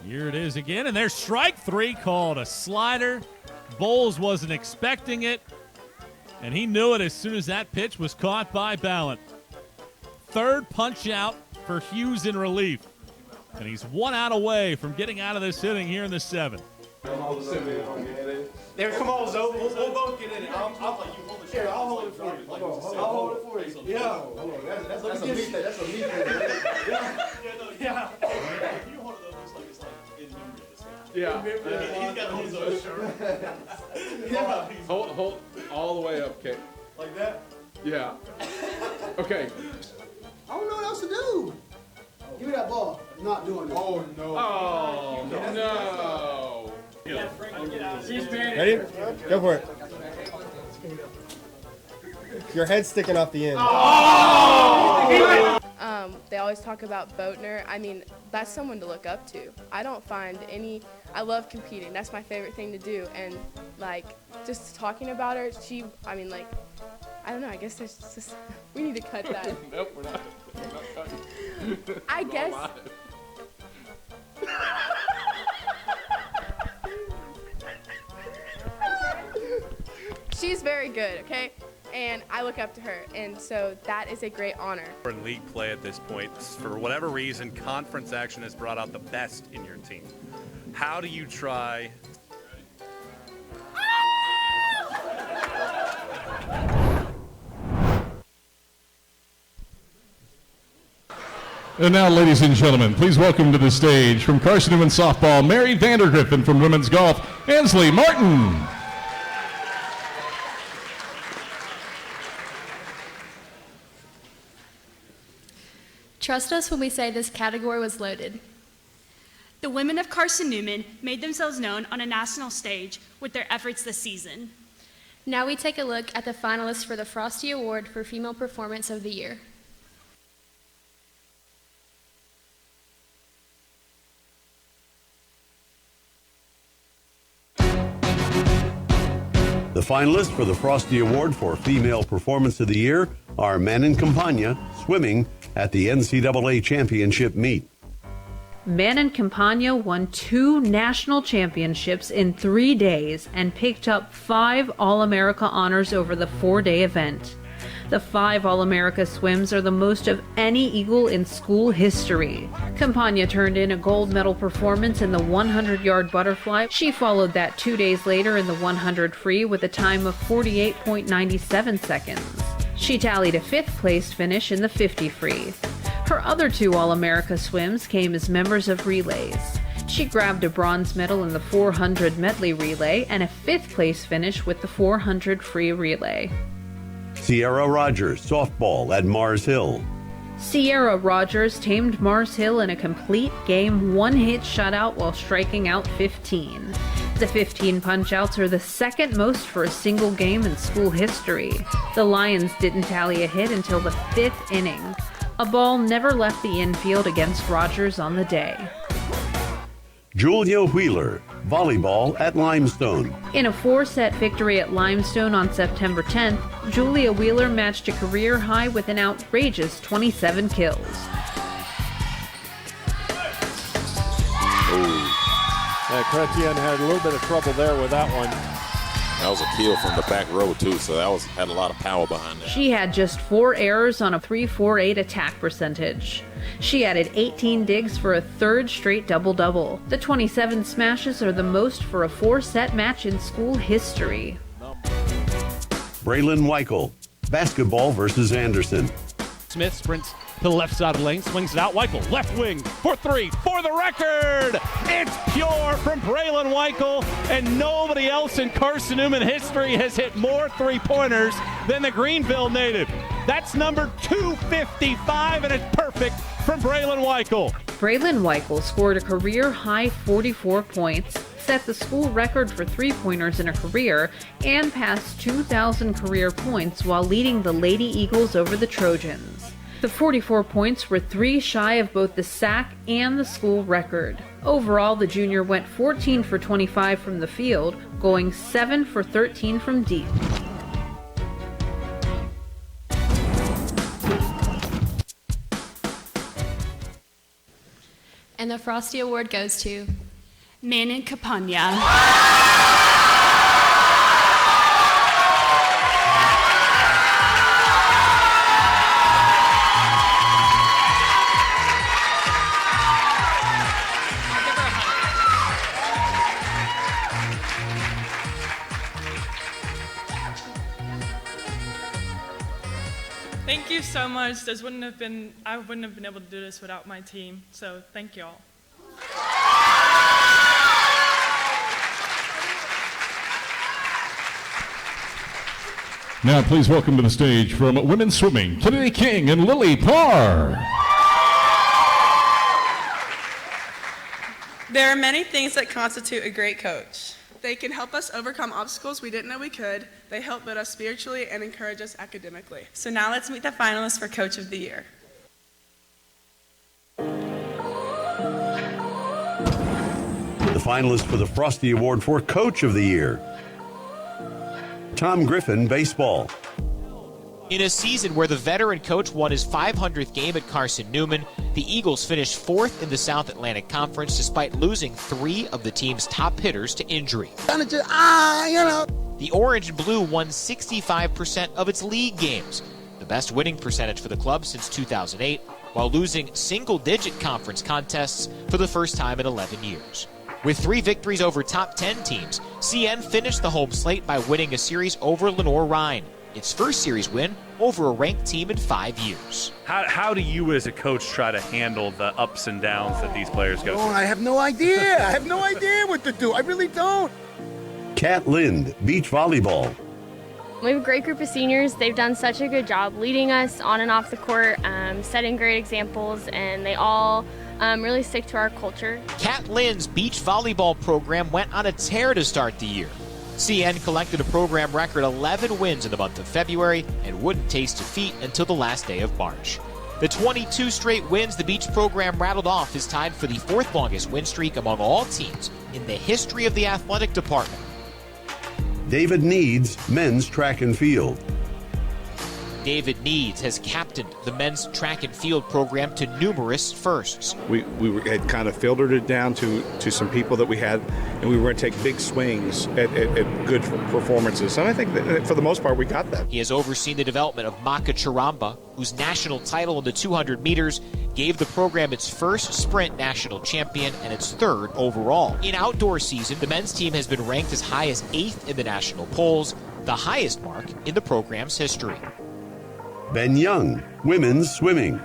Here it is again, and there's strike 3 called. A slider. Bowles wasn't expecting it, and he knew it as soon as that pitch was caught by Ballant. Third punch out for Hughes in relief, and he's 1 out away from getting out of this inning here in the 7th. There, come on, Zoe. We'll both get in it. I'll let you hold it. Here, I'll hold it for you. I'll hold it for you. Yeah. Hold on. That's a me thing. That's a me thing. Yeah. If you hold it, it looks like it's like in memory. Yeah. He's got his own shirt. Yeah. Hold all the way up, Kate. Like that? Yeah. Okay. I don't know what else to do. Give me that ball. I'm not doing it. Oh, no. Oh, no. Ready? Go for it. Your head's sticking off the end. They always talk about Boatner. I mean, that's someone to look up to. I don't find any. I love competing. That's my favorite thing to do. And like, just talking about her, I mean, like, I don't know. I guess there's just we need to cut that. Nope, we're not cutting. I guess. She's very good, okay? And I look up to her, and so that is a great honor. In league play at this point, for whatever reason, conference action has brought out the best in your team. How do you try? And now, ladies and gentlemen, please welcome to the stage from Carson-Newman softball, Mary Vandergriffen, from women's golf, Ansley Martin. Trust us when we say this category was loaded. The women of Carson-Newman made themselves known on a national stage with their efforts this season. Now we take a look at the finalists for the Frosty Award for Female Performance of the Year. The finalists for the Frosty Award for Female Performance of the Year are Manon Campagna, swimming at the NCAA Championship meet. Manon Campagna won 2 national championships in 3 days and picked up 5 All-America honors over the 4-day event. The 5 All-America swims are the most of any Eagle in school history. Campagna turned in a gold medal performance in the 100-yard butterfly. She followed that 2 days later in the 100 free with a time of 48.97 seconds. She tallied a 5th place finish in the 50 free. Her other 2 All-America swims came as members of relays. She grabbed a bronze medal in the 400 medley relay and a 5th place finish with the 400 free relay. Sierra Rogers, softball at Mars Hill. Sierra Rogers tamed Mars Hill in a complete game 1-hit shutout while striking out 15. The 15 punch-outs are the second most for a single game in school history. The Lions didn't tally a hit until the 5th inning. A ball never left the infield against Rogers on the day. Julia Wheeler, volleyball at Limestone. In a 4-set victory at Limestone on September 10th, Julia Wheeler matched a career high with an outrageous 27 kills. Chrétien had a little bit of trouble there with that one. That was a kill from the back row, too, so that had a lot of power behind that. She had just 4 errors on a .348 attack percentage. She added 18 digs for a 3rd straight double-double. The 27 smashes are the most for a 4-set match in school history. Braylon Weichel, basketball versus Anderson. Smith sprints to the left side of the lane, swings it out. Weichel, left wing, for 3, for the record! It's pure from Braylon Weichel, and nobody else in Carson-Newman history has hit more 3-pointers than the Greenville native. That's number 255, and it's perfect from Braylon Weichel. Braylon Weichel scored a career-high 44 points, set the school record for three-pointers in a career, and passed 2,000 career points while leading the Lady Eagles over the Trojans. The 44 points were 3 shy of both the SAC and the school record. Overall, the junior went 14 for 25 from the field, going 7 for 13 from deep. And the Frosty Award goes to Manon Campagna. Thank you so much. I wouldn't have been able to do this without my team. So thank you all. Now please welcome to the stage from women's swimming, Kennedy King and Lily Parr. There are many things that constitute a great coach. They can help us overcome obstacles we didn't know we could. They help build us spiritually and encourage us academically. So now let's meet the finalists for Coach of the Year. The finalists for the Frosty Award for Coach of the Year. Tom Griffin, baseball. In a season where the veteran coach won his 500th game at Carson-Newman, the Eagles finished 4th in the South Atlantic Conference despite losing 3 of the team's top hitters to injury. The Orange and Blue won 65% of its league games, the best winning percentage for the club since 2008, while losing single-digit conference contests for the first time in 11 years. With 3 victories over top 10 teams, CN finished the home slate by winning a series over Lenore-Rhine, its first series win over a ranked team in 5 years. How do you as a coach try to handle the ups and downs that these players go through? I have no idea. I have no idea what to do. I really don't. Kat Lind, beach volleyball. We have a great group of seniors. They've done such a good job leading us on and off the court, setting great examples, and they all really stick to our culture. Kat Lind's beach volleyball program went on a tear to start the year. CN collected a program record 11 wins in the month of February and wouldn't taste defeat until the last day of March. The 22 straight wins the beach program rattled off is tied for the 4th longest win streak among all teams in the history of the athletic department. David Needs, men's track and field. David Needs has captained the men's track and field program to numerous firsts. We had kind of filtered it down to some people that we had, and we were going to take big swings at good performances. And I think that for the most part, we got that. He has overseen the development of Maka Charamba, whose national title in the 200 meters gave the program its first sprint national champion and its 3rd overall. In outdoor season, the men's team has been ranked as high as 8th in the national polls, the highest mark in the program's history. Ben Young, women's swimming.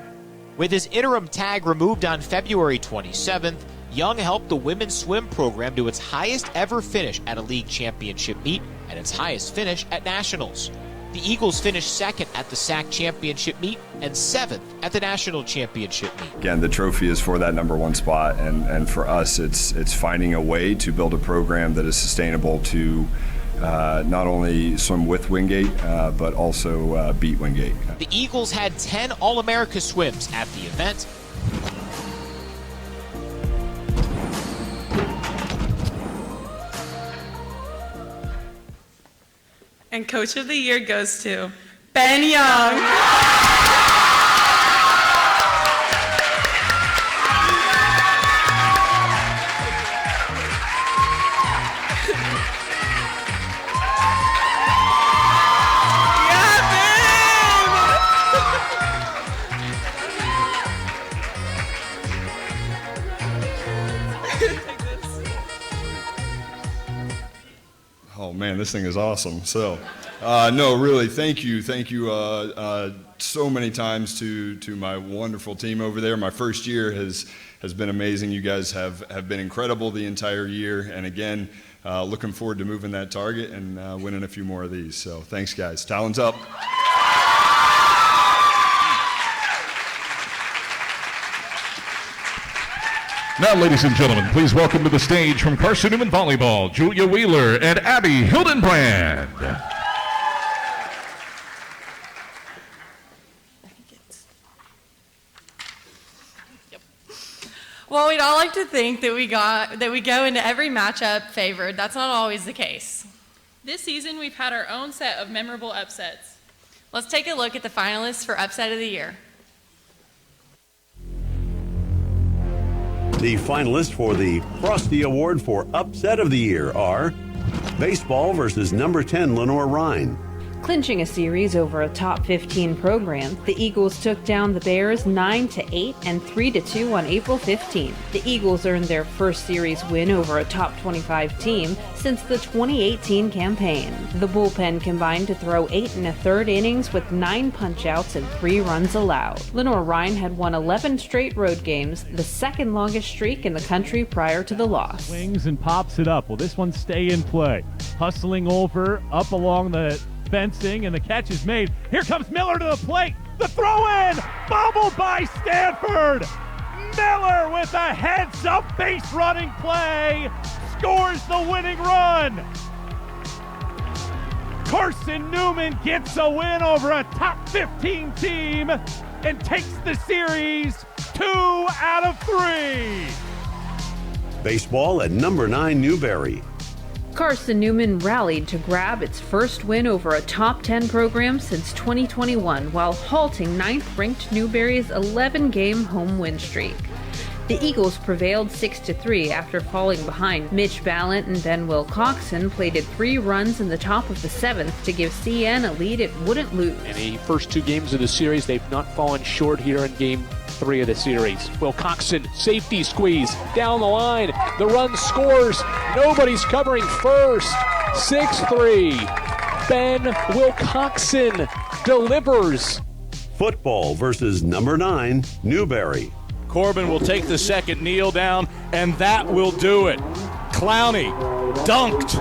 With his interim tag removed on February 27th, Young helped the women's swim program to its highest ever finish at a league championship meet and its highest finish at nationals. The Eagles finished 2nd at the SAC championship meet and 7th at the national championship meet. Again, the trophy is for that #1 spot, and for us, it's finding a way to build a program that is sustainable to not only swim with Wingate, but also beat Wingate. The Eagles had 10 All-America swims at the event. And Coach of the Year goes to Ben Young. Oh man, this thing is awesome. So, no, really, thank you so many times to my wonderful team over there. My first year has been amazing. You guys have been incredible the entire year, and again, looking forward to moving that target and winning a few more of these. So, thanks, guys. Talons up. Now, ladies and gentlemen, please welcome to the stage from Carson-Newman Volleyball, Julia Wheeler and Abby Hildenbrand. Well, we'd all like to think that we go into every matchup favored. That's not always the case. This season, we've had our own set of memorable upsets. Let's take a look at the finalists for Upset of the Year. The finalists for the Frosty Award for Upset of the Year are baseball versus number 10 Lenore Rhine. Clinching a series over a top 15 program, the Eagles took down the Bears 9-8 and 3-2 on April 15. The Eagles earned their first series win over a top 25 team since the 2018 campaign. The bullpen combined to throw 8 1/3 innings with 9 punch-outs and 3 runs allowed. Lenore Rhine had won 11 straight road games, the second longest streak in the country prior to the loss. Swings and pops it up. Will this one stay in play? Hustling over, up along the fencing, and the catch is made. Here comes Miller to the plate. The throw in, bobbled by Stanford. Miller with a heads-up base running play scores the winning run. Carson-Newman gets a win over a top 15 team and takes the series 2 out of 3. Baseball at number 9 Newberry. Carson-Newman rallied to grab its first win over a top 10 program since 2021 while halting 9th-ranked Newberry's 11-game home win streak. The Eagles prevailed 6-3 after falling behind. Mitch Ballant and Ben Wilcoxon plated 3 runs in the top of the 7th to give CN a lead it wouldn't lose. In the first 2 games of the series, they've not fallen short here in game 3 of the series. Wilcoxon, safety squeeze, down the line. The run scores. Nobody's covering first. 6-3. Ben Wilcoxon delivers. Football versus number 9 Newberry. Corbin will take the second kneel down, and that will do it. Clowney dunked,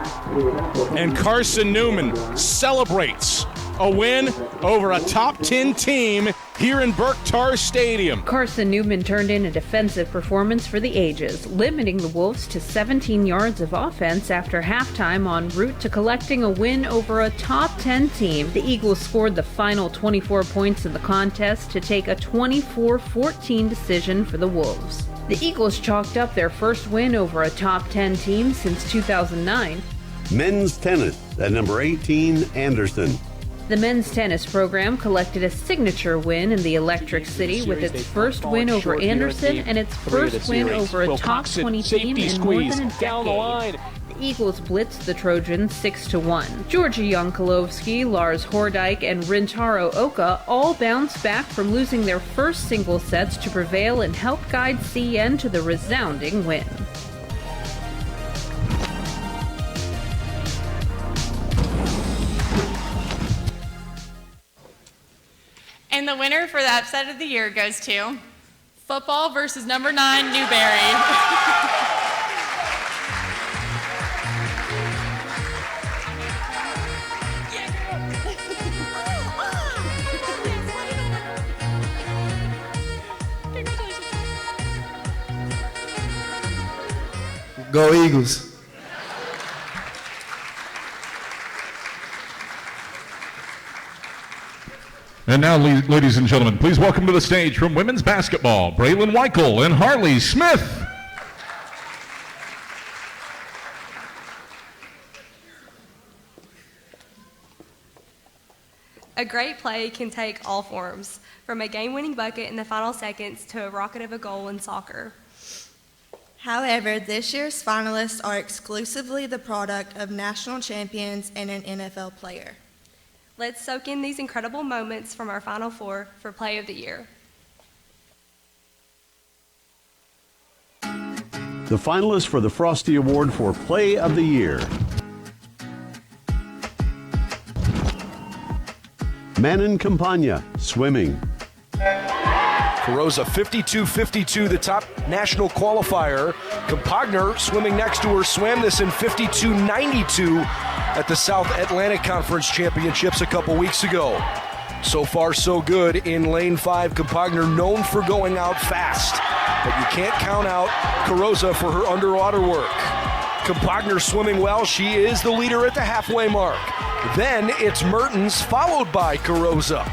and Carson-Newman celebrates a win over a top 10 team here in Burke-Tarr Stadium. Carson-Newman turned in a defensive performance for the ages, limiting the Wolves to 17 yards of offense after halftime en route to collecting a win over a top 10 team. The Eagles scored the final 24 points in the contest to take a 24-14 decision for the Wolves. The Eagles chalked up their first win over a top 10 team since 2009. Men's tennis at number 18 Anderson. The men's tennis program collected a signature win in the Electric City with its first win over Anderson and its first win over a top 20 team in more than a decade. The Eagles blitzed the Trojans 6-1. Georgia Yankolovsky, Lars Hordijk, and Rintaro Oka all bounced back from losing their first single sets to prevail and help guide CN to the resounding win. And the winner for the Upset of the Year goes to football versus number 9 Newberry. Go Eagles. And now, ladies and gentlemen, please welcome to the stage from women's basketball, Braylon Weichel and Harley Smith. A great play can take all forms, from a game-winning bucket in the final seconds to a rocket of a goal in soccer. However, this year's finalists are exclusively the product of national champions and an NFL player. Let's soak in these incredible moments from our Final Four for Play of the Year. The finalists for the Frosty Award for Play of the Year. Manon Campagna, swimming. Carosa 52-52, the top national qualifier. Campagna swimming next to her swam this in 52-92 at the South Atlantic Conference Championships a couple weeks ago. So far, so good in lane 5. Campagna known for going out fast but you can't count out Carosa for her underwater work. Compagner swimming well. She is the leader at the halfway mark. Then it's Mertens, followed by Carosa.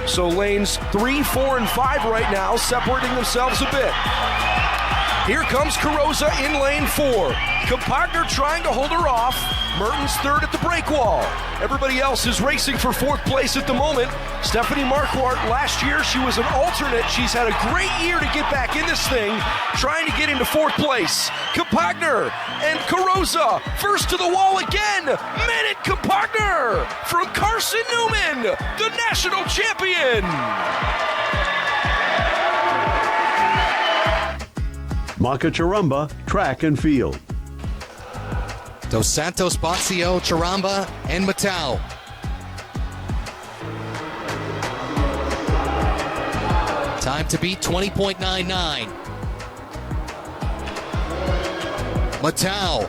So lanes 3, 4, and 5 right now separating themselves a bit. Here comes Carosa in lane 4. Compagner trying to hold her off. Mertens third at the break wall. Everybody else is racing for 4th place at the moment. Stephanie Marquardt, last year she was an alternate. She's had a great year to get back in this thing, trying to get into 4th place. Compagner and Carosa first to the wall again. Minute Compagner from Carson-Newman, the national champion. Macacharamba, track and field. Dos Santos, Bazio, Charamba, and Matau. Time to beat 20.99. Matau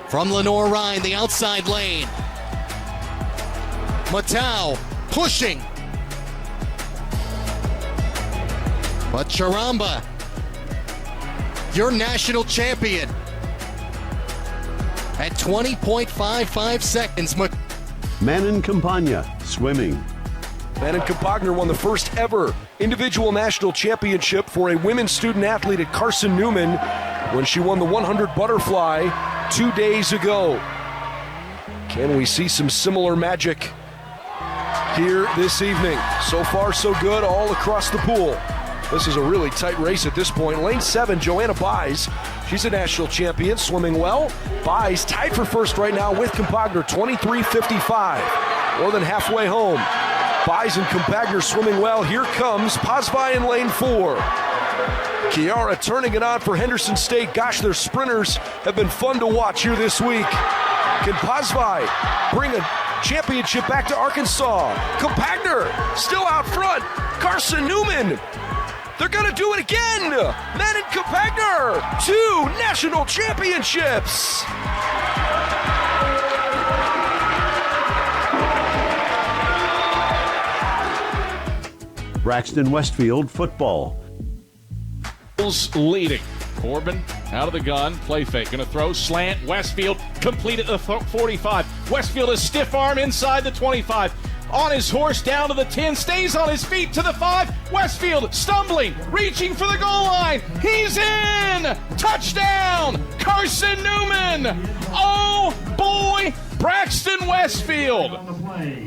from Lenore Ryan, the outside lane. Matau pushing. But Charamba, your national champion, at 20.55 seconds. Manon Campagna, swimming. Manon Compagner won the first ever individual national championship for a women's student athlete at Carson-Newman when she won the 100 butterfly 2 days ago. Can we see some similar magic here this evening? So far, so good all across the pool. This is a really tight race at this point. Lane 7, Joanna Buys. She's a national champion, swimming well. Buys tied for first right now with Compagner, 23:55. More than halfway home. Buys and Compagner swimming well. Here comes Pazvai in lane 4. Kiara turning it on for Henderson State. Gosh, their sprinters have been fun to watch here this week. Can Pazvai bring a championship back to Arkansas? Compagner still out front. Carson-Newman. They're going to do it again. Manon Compagner, 2 national championships. Braxton Westfield, football. Leading. Corbin out of the gun, play fake, gonna throw, slant, Westfield, complete at the 45. Westfield is stiff arm inside the 25. On his horse, down to the 10, stays on his feet to the 5. Westfield stumbling, reaching for the goal line. He's in! Touchdown! Carson-Newman! Oh boy, Braxton Westfield.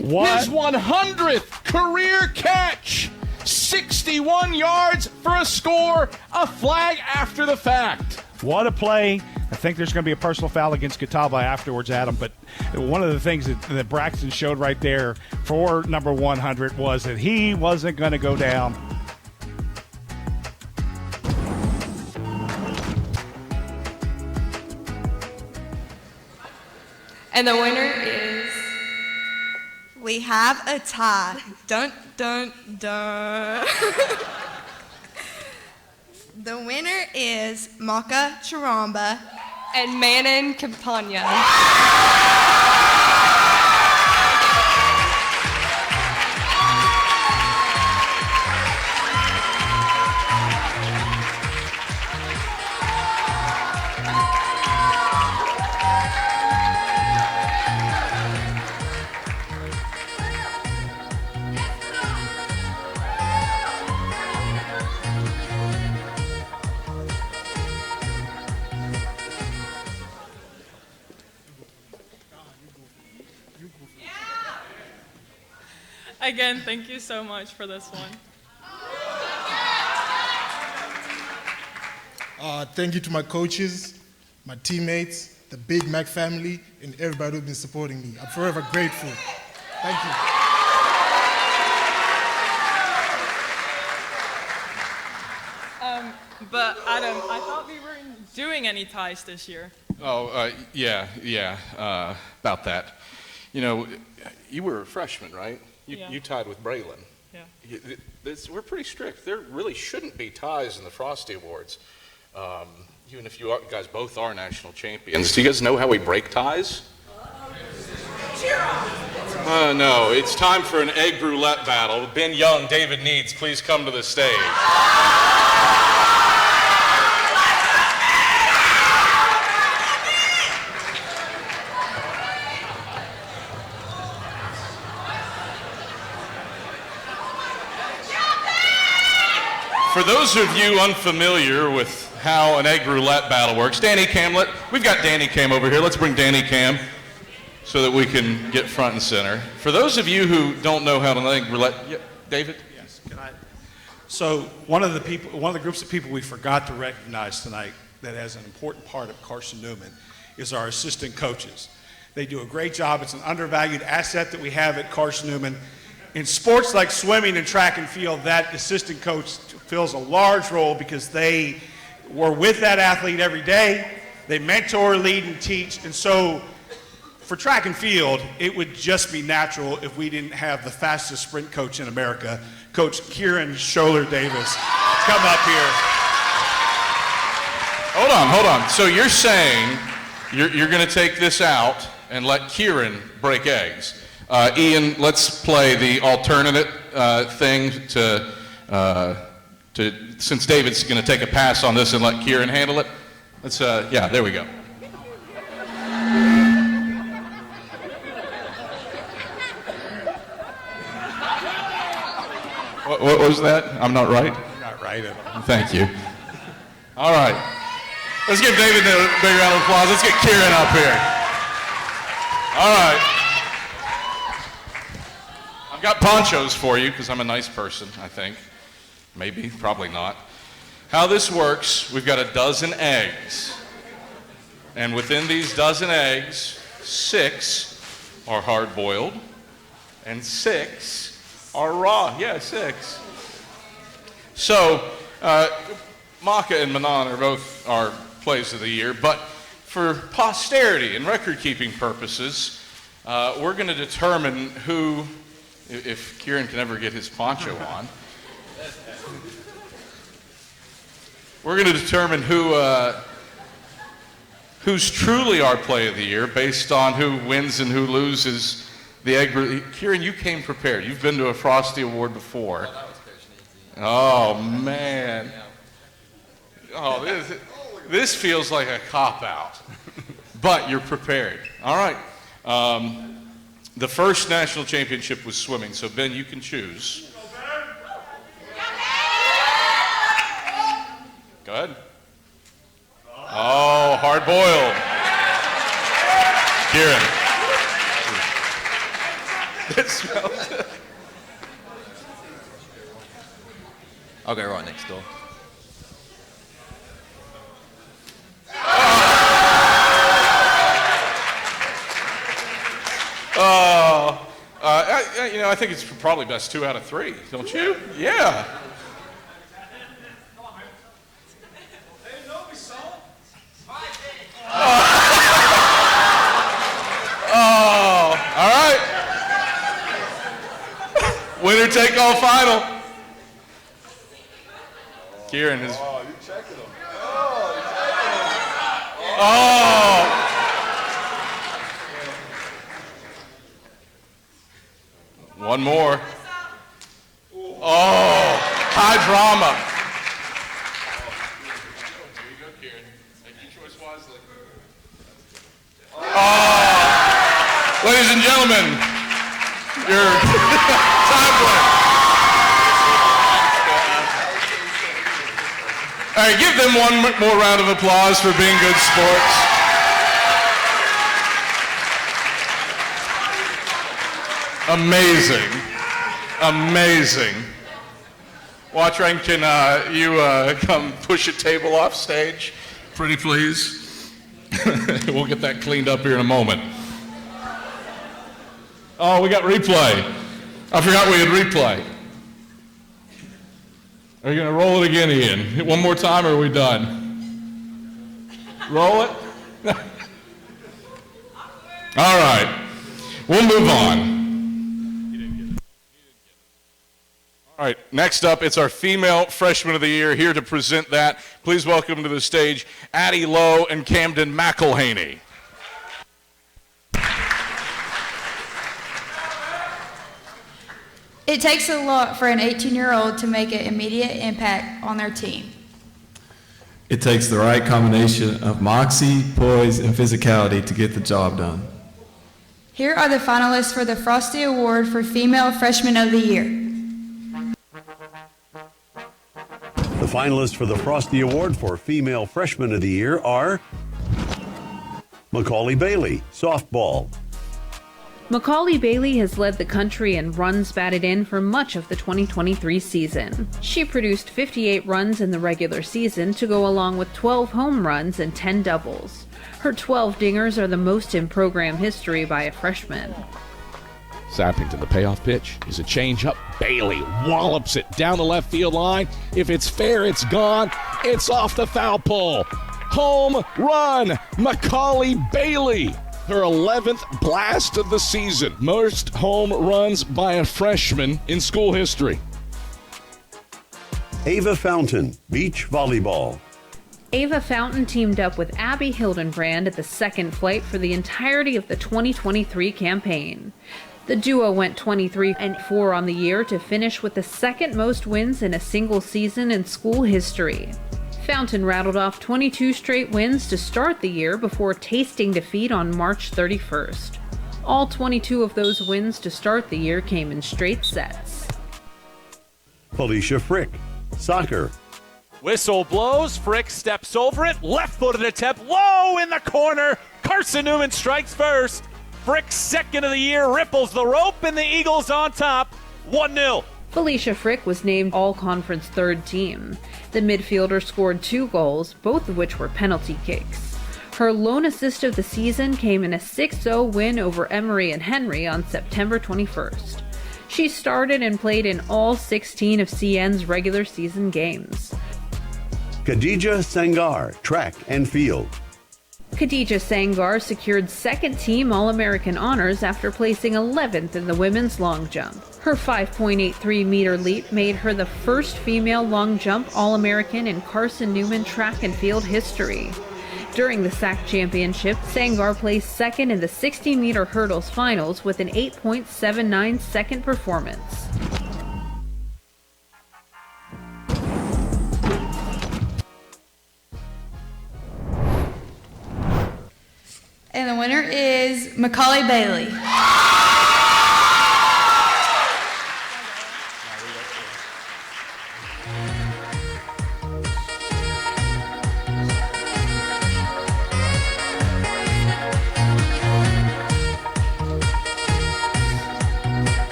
What? His 100th career catch. 61 yards for a score, a flag after the fact. What a play. I think there's going to be a personal foul against Catawba afterwards, Adam. But one of the things that Braxton showed right there for number 100 was that he wasn't going to go down. And the winner is... We have a tie. Dun, dun, dun. The winner is Maka Charamba and Manon Campagna. Again, thank you so much for this one. Thank you to my coaches, my teammates, the Big Mac family, and everybody who's been supporting me. I'm forever grateful. Thank you. But Adam, I thought we weren't doing any ties this year. Oh, yeah, about that. You know, you were a freshman, right? You tied with Braylon. Yeah. We're pretty strict. There really shouldn't be ties in the Frosty Awards, even if you guys both are national champions. Do you guys know how we break ties? No, it's time for an egg roulette battle. Ben Young, David Needs, please come to the stage. For those of you unfamiliar with how an egg roulette battle works, Danny Cam, we've got Danny Cam over here. Let's bring Danny Cam so that we can get front and center. For those of you who don't know how an egg roulette, David? Yes, can I? So one of the groups of people we forgot to recognize tonight that has an important part of Carson-Newman is our assistant coaches. They do a great job. It's an undervalued asset that we have at Carson-Newman. In sports like swimming and track and field, that assistant coach fills a large role because they were with that athlete every day. They mentor, lead, and teach. And so for track and field, it would just be natural if we didn't have the fastest sprint coach in America, Coach Kieran Scholler-Davis. Come up here. Hold on. So you're saying you're going to take this out and let Kieran break eggs. Ian, let's play the alternate thing to since David's going to take a pass on this and let Kieran handle it. Let's, yeah, there we go. What was that? I'm not right? You're not right at all. Thank you. All right. Let's give David a big round of applause. Let's get Kieran up here. All right. I've got ponchos for you because I'm a nice person, I think. Maybe, probably not. How this works, we've got a dozen eggs. And within these dozen eggs, 6 are hard-boiled and 6 are raw. Yeah, 6. So, Maka and Manon are both our plays of the year, but for posterity and record-keeping purposes, we're going to determine who, if Kieran can ever get his poncho on, we're going to determine who's truly our play of the year based on who wins and who loses the egg. Kieran, you came prepared. You've been to a Frosty Award before. Oh, man. Oh, this feels like a cop-out. But you're prepared. All right. The first national championship was swimming, so Ben, you can choose. Go ahead. Oh, hard-boiled. Kieran. It smells. I'll go right next door. I think it's probably best 2 out of 3, don't you? Yeah. Oh, all right. Winner take all final. Kieran is. Oh, you checking them. Oh. One more. Oh, high drama. Here you go, Kieran. Make your choice wisely. Oh, ladies and gentlemen, your time winner. All right, give them one more round of applause for being good sports. Amazing. Amazing. Watchran, can you come push a table off stage? Pretty please. We'll get that cleaned up here in a moment. Oh, we got replay. I forgot we had replay. Are you going to roll it again, Ian? One more time, or are we done? Roll it? All right. We'll move on. All right, next up, it's our female freshman of the year. Here to present that, please welcome to the stage Addie Lowe and Camden McElhaney. It takes a lot for an 18-year-old to make an immediate impact on their team. It takes the right combination of moxie, poise, and physicality to get the job done. Here are the finalists for the Frosty Award for Female Freshman of the Year. finalists for the Frosty Award for Female Freshman of the Year are Macaulay Bailey, softball. Macaulay Bailey has led the country in runs batted in for much of the 2023 season. She produced 58 runs in the regular season to go along with 12 home runs and 10 doubles. Her 12 dingers are the most in program history by a freshman. Sappington, the payoff pitch is a changeup. Bailey wallops it down the left field line. If it's fair, it's gone. It's off the foul pole. Home run, Macaulay Bailey. Her 11th blast of the season. Most home runs by a freshman in school history. Ava Fountain, beach volleyball. Ava Fountain teamed up with Abby Hildenbrand at the second flight for the entirety of the 2023 campaign. The duo went 23-4 on the year to finish with the second most wins in a single season in school history. Fountain rattled off 22 straight wins to start the year before tasting defeat on March 31st. All 22 of those wins to start the year came in straight sets. Felicia Frick, soccer. Whistle blows, Frick steps over it, left-footed attempt, low in the corner. Carson-Newman strikes first. Frick's second of the year ripples the rope, and the Eagles on top, 1-0. Felicia Frick was named All-Conference third team. The midfielder scored 2 goals, both of which were penalty kicks. Her lone assist of the season came in a 6-0 win over Emory and Henry on September 21st. She started and played in all 16 of CN's regular season games. Khadija Sangar, track and field. Khadija Sangar secured second-team All-American honors after placing 11th in the women's long jump. Her 5.83-meter leap made her the first female long jump All-American in Carson-Newman track and field history. During the SAC championship, Sangar placed second in the 60-meter hurdles finals with an 8.79 second performance. And the winner is Macaulay Bailey.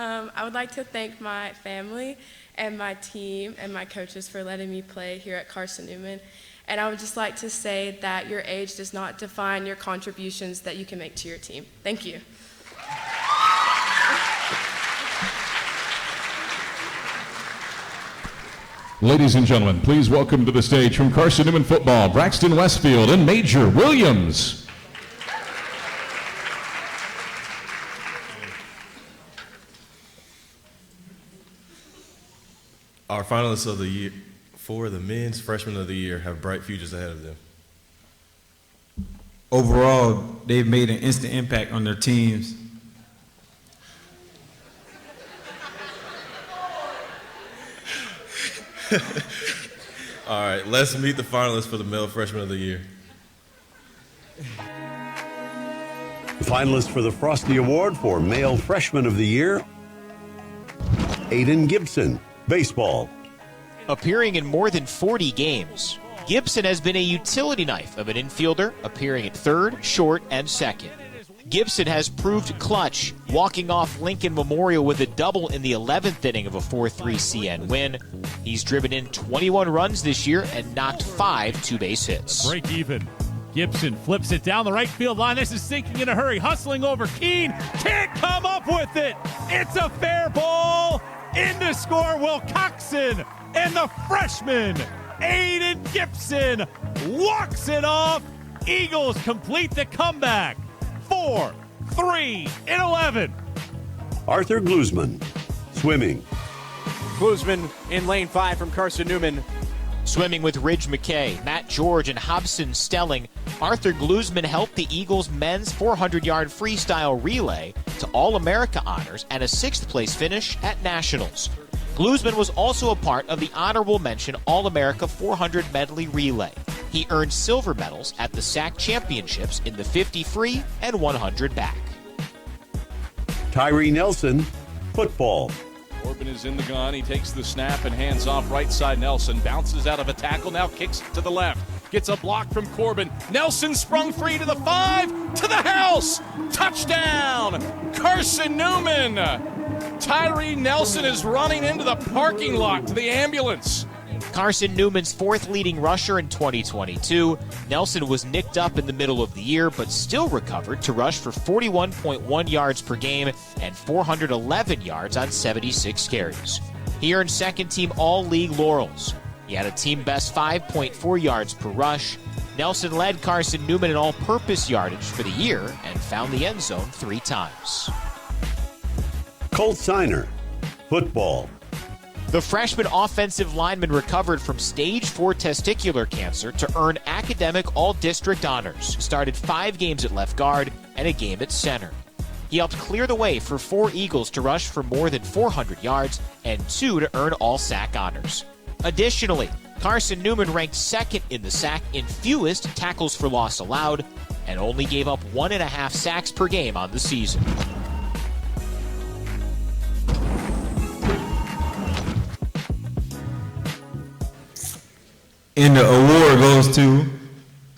I would like to thank my family and my team and my coaches for letting me play here at Carson-Newman. And I would just like to say that your age does not define your contributions that you can make to your team. Thank you. Ladies and gentlemen, please welcome to the stage from Carson-Newman football, Braxton Westfield and Major Williams. Our finalists of the year for the men's freshman of the year have bright futures ahead of them. Overall, they've made an instant impact on their teams. All right, let's meet the finalists for the male freshman of the year. The finalists for the Frosty Award for Male Freshman of the Year, Aiden Gibson, baseball. Appearing in more than 40 games, Gibson has been a utility knife of an infielder, appearing at third, short, and second. Gibson has proved clutch, walking off Lincoln Memorial with a double in the 11th inning of a 4-3 CN win. He's driven in 21 runs this year and knocked 5 two-base hits. Break even. Gibson flips it down the right field line. This is sinking in a hurry, hustling over Keene. Can't come up with it. It's a fair ball. In to score, Will Coxon, and the freshman, Aiden Gibson, walks it off. Eagles complete the comeback. 4-3-11. Arthur Glusman, swimming. Glusman in lane 5 from Carson-Newman. Swimming with Ridge McKay, Matt George, and Hobson Stelling, Arthur Glusman helped the Eagles' men's 400-yard freestyle relay to All-America honors and a 6th-place finish at Nationals. Glusman was also a part of the honorable mention All-America 400 medley relay. He earned silver medals at the SAC championships in the 50 free and 100 back. Tyree Nelson, football. Corbin is in the gun. He takes the snap and hands off right side. Nelson bounces out of a tackle, now kicks to the left. Gets a block from Corbin. Nelson sprung free to the 5, to the house. Touchdown, Carson-Newman. Tyree Nelson is running into the parking lot to the ambulance. Carson-Newman's fourth leading rusher in 2022. Nelson was nicked up in the middle of the year, but still recovered to rush for 41.1 yards per game and 411 yards on 76 carries. He earned second-team All-League laurels. He had a team-best 5.4 yards per rush. Nelson led Carson-Newman in all-purpose yardage for the year and found the end zone 3 times. Colt Siner, football. The freshman offensive lineman recovered from stage 4 testicular cancer to earn academic all-district honors, started 5 games at left guard and a game at center. He helped clear the way for 4 Eagles to rush for more than 400 yards and 2 to earn all-SAC honors. Additionally, Carson-Newman ranked second in the SAC in fewest tackles for loss allowed and only gave up 1.5 sacks per game on the season. And the award goes to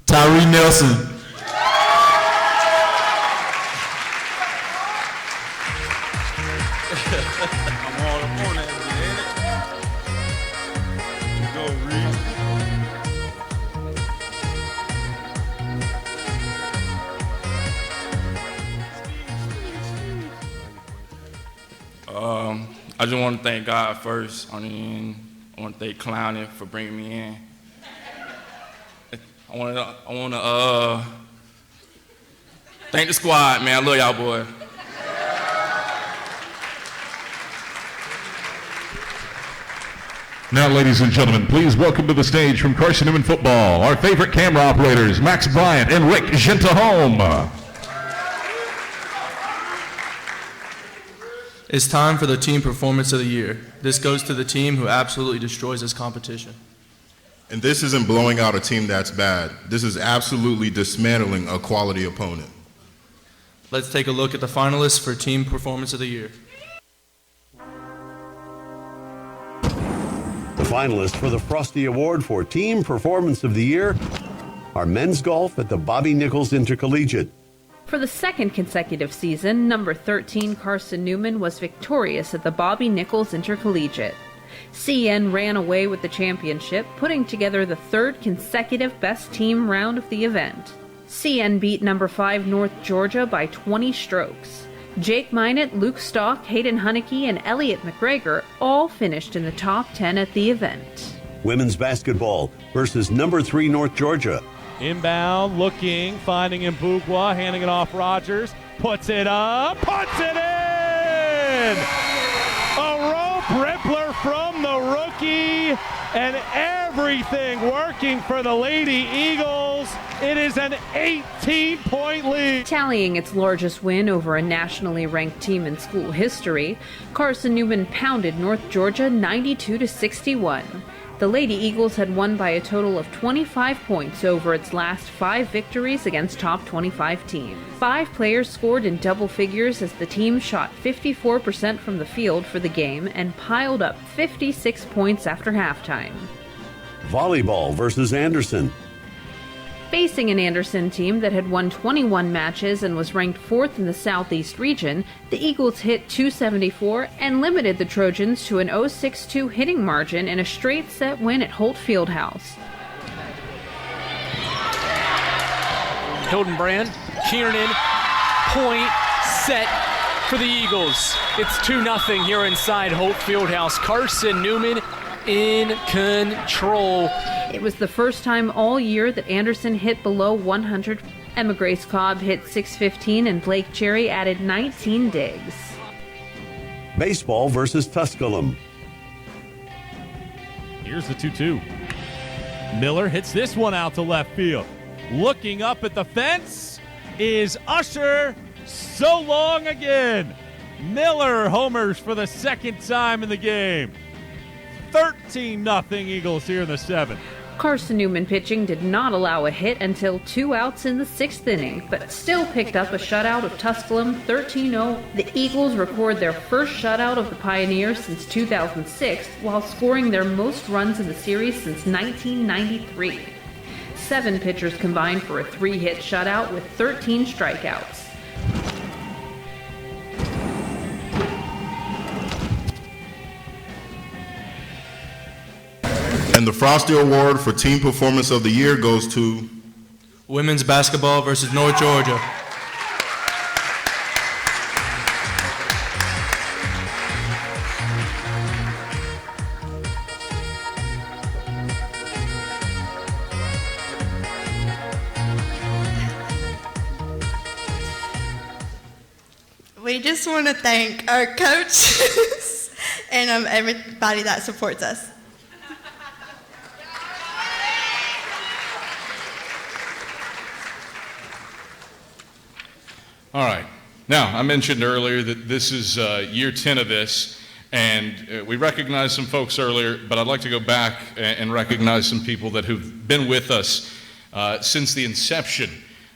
Tyree Nelson. I'm all up on that, ain't it? Go, Reed. I just want to thank God first. I want to thank Clowney for bringing me in. I want to thank the squad, man. I love y'all, boy. Now, ladies and gentlemen, please welcome to the stage from Carson-Newman football, our favorite camera operators, Max Bryant and Rick Gentahome. It's time for the team performance of the year. This goes to the team who absolutely destroys this competition. And this isn't blowing out a team that's bad. This is absolutely dismantling a quality opponent. Let's take a look at the finalists for team performance of the year. The finalists for the Frosty Award for Team Performance of the Year are men's golf at the Bobby Nichols Intercollegiate. For the second consecutive season, number 13 Carson-Newman was victorious at the Bobby Nichols Intercollegiate. CN ran away with the championship, putting together the third consecutive best team round of the event. CN beat number 5 North Georgia by 20 strokes. Jake Minot, Luke Stock, Hayden Hunnicky, and Elliot McGregor all finished in the top 10 at the event. Women's basketball versus number 3 North Georgia. Inbound, looking, finding Mbugwa, handing it off Rogers, puts it up, puts it in! A rope rippler from the rookie, and everything working for the Lady Eagles. It is an 18-point lead. Tallying its largest win over a nationally ranked team in school history, Carson-Newman pounded North Georgia 92-61. The Lady Eagles had won by a total of 25 points over its last 5 victories against top 25 teams. 5 players scored in double figures as the team shot 54% from the field for the game and piled up 56 points after halftime. Volleyball versus Anderson. Facing an Anderson team that had won 21 matches and was ranked 4th in the Southeast region, the Eagles hit .274 and limited the Trojans to an .062 hitting margin in a straight set win at Holt Fieldhouse. Hildenbrand, Kiernan, point, set for the Eagles. It's 2-0 here inside Holt Fieldhouse. Carson-Newman in control. It was the first time all year that Anderson hit below 100. Emma Grace Cobb hit .615 and Blake Cherry added 19 digs. Baseball versus Tusculum. Here's the 2-2. Miller hits this one out to left field. Looking up at the fence is Usher. So long again. Miller homers for the second time in the game. 13-0 Eagles here in the 7th. Carson-Newman pitching did not allow a hit until 2 outs in the 6th inning, but still picked up a shutout of Tusculum 13-0. The Eagles record their first shutout of the Pioneers since 2006, while scoring their most runs in the series since 1993. 7 pitchers combined for a 3-hit shutout with 13 strikeouts. And the Frosty Award for Team Performance of the Year goes to Women's basketball versus North Georgia. We just want to thank our coaches and everybody that supports us. All right. Now, I mentioned earlier that this is year 10 of this, and we recognized some folks earlier, but I'd like to go back and recognize some people that who've been with us since the inception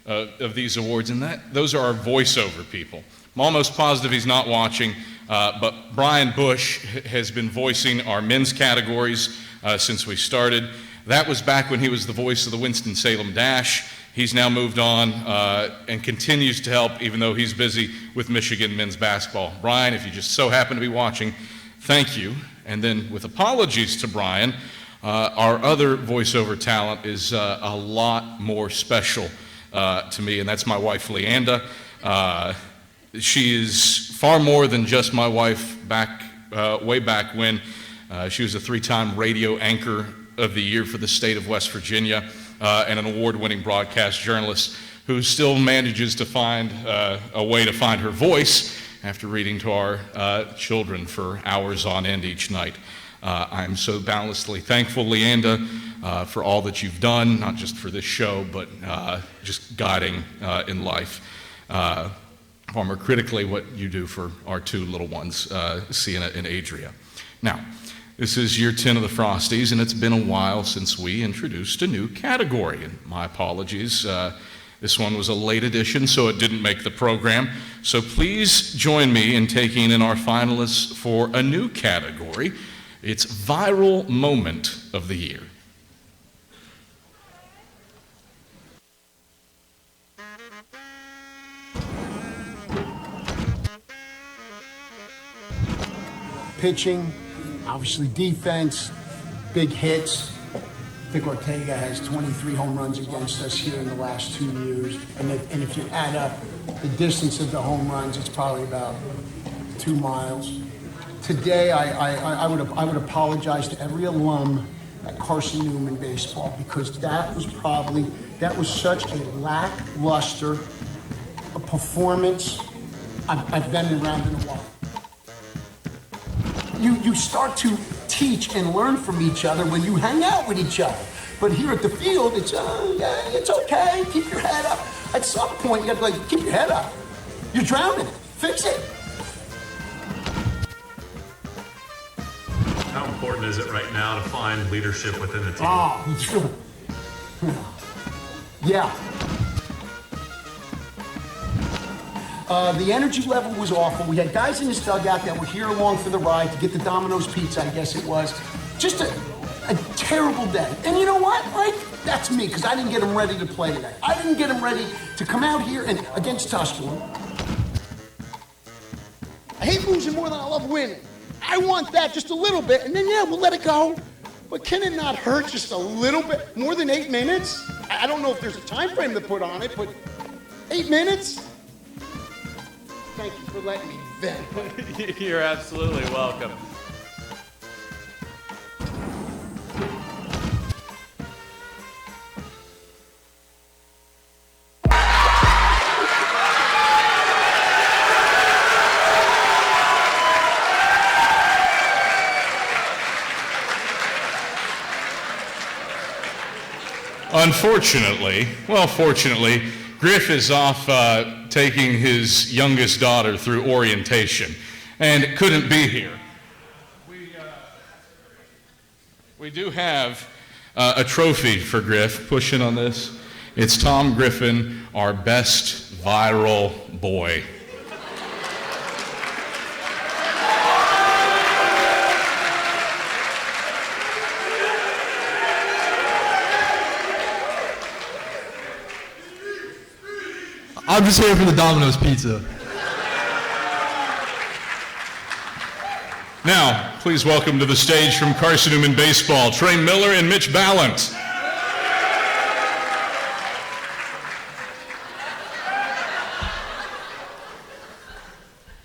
of these awards, and those are our voiceover people. I'm almost positive he's not watching, but Brian Bush has been voicing our men's categories since we started. That was back when he was the voice of the Winston-Salem Dash. He's now moved on and continues to help, even though he's busy with Michigan men's basketball. Brian, if you just so happen to be watching, thank you. And then with apologies to Brian, our other voiceover talent is a lot more special to me, and that's my wife, Leanda. She is far more than just my wife way back when. She was a 3-time radio anchor of the year for the state of West Virginia. And an award-winning broadcast journalist who still manages to find a way to find her voice after reading to our children for hours on end each night. I'm so boundlessly thankful, Leanda, for all that you've done, not just for this show, but just guiding in life. Far more critically, what you do for our 2 little ones, Sienna and Adria. Now, this is year 10 of the Frosties, and it's been a while since we introduced a new category. And my apologies, this one was a late edition, so it didn't make the program. So please join me in taking in our finalists for a new category. It's Viral Moment of the Year. Pitching, obviously defense, big hits. I think Ortega has 23 home runs against us here in the last 2 years. And if you add up the distance of the home runs, it's probably about 2 miles. Today, I would apologize to every alum at Carson-Newman baseball, because that was such a lackluster performance I've been around in a while. You start to teach and learn from each other when you hang out with each other. But here at the field, it's okay, keep your head up. At some point, you have to keep your head up. You're drowning, fix it. How important is it right now to find leadership within the team? Oh, yeah. The energy level was awful. We had guys in this dugout that were here along for the ride to get the Domino's pizza, I guess it was. Just a terrible day. And you know what, right? That's me, because I didn't get them ready to play today. I didn't get them ready to come out here and against Tusculum. I hate losing more than I love winning. I want that just a little bit, and then, yeah, we'll let it go. But can it not hurt just a little bit? More than 8 minutes? I don't know if there's a time frame to put on it, but 8 minutes? Thank you for letting me vent. You're absolutely welcome. Fortunately, Griff is off taking his youngest daughter through orientation and couldn't be here. We do have A trophy for Griff. Push in on this. It's Tom Griffin, our best viral boy. I'm just here for the Domino's pizza. Now, please welcome to the stage from Carson-Newman Baseball, Trey Miller and Mitch Ballant.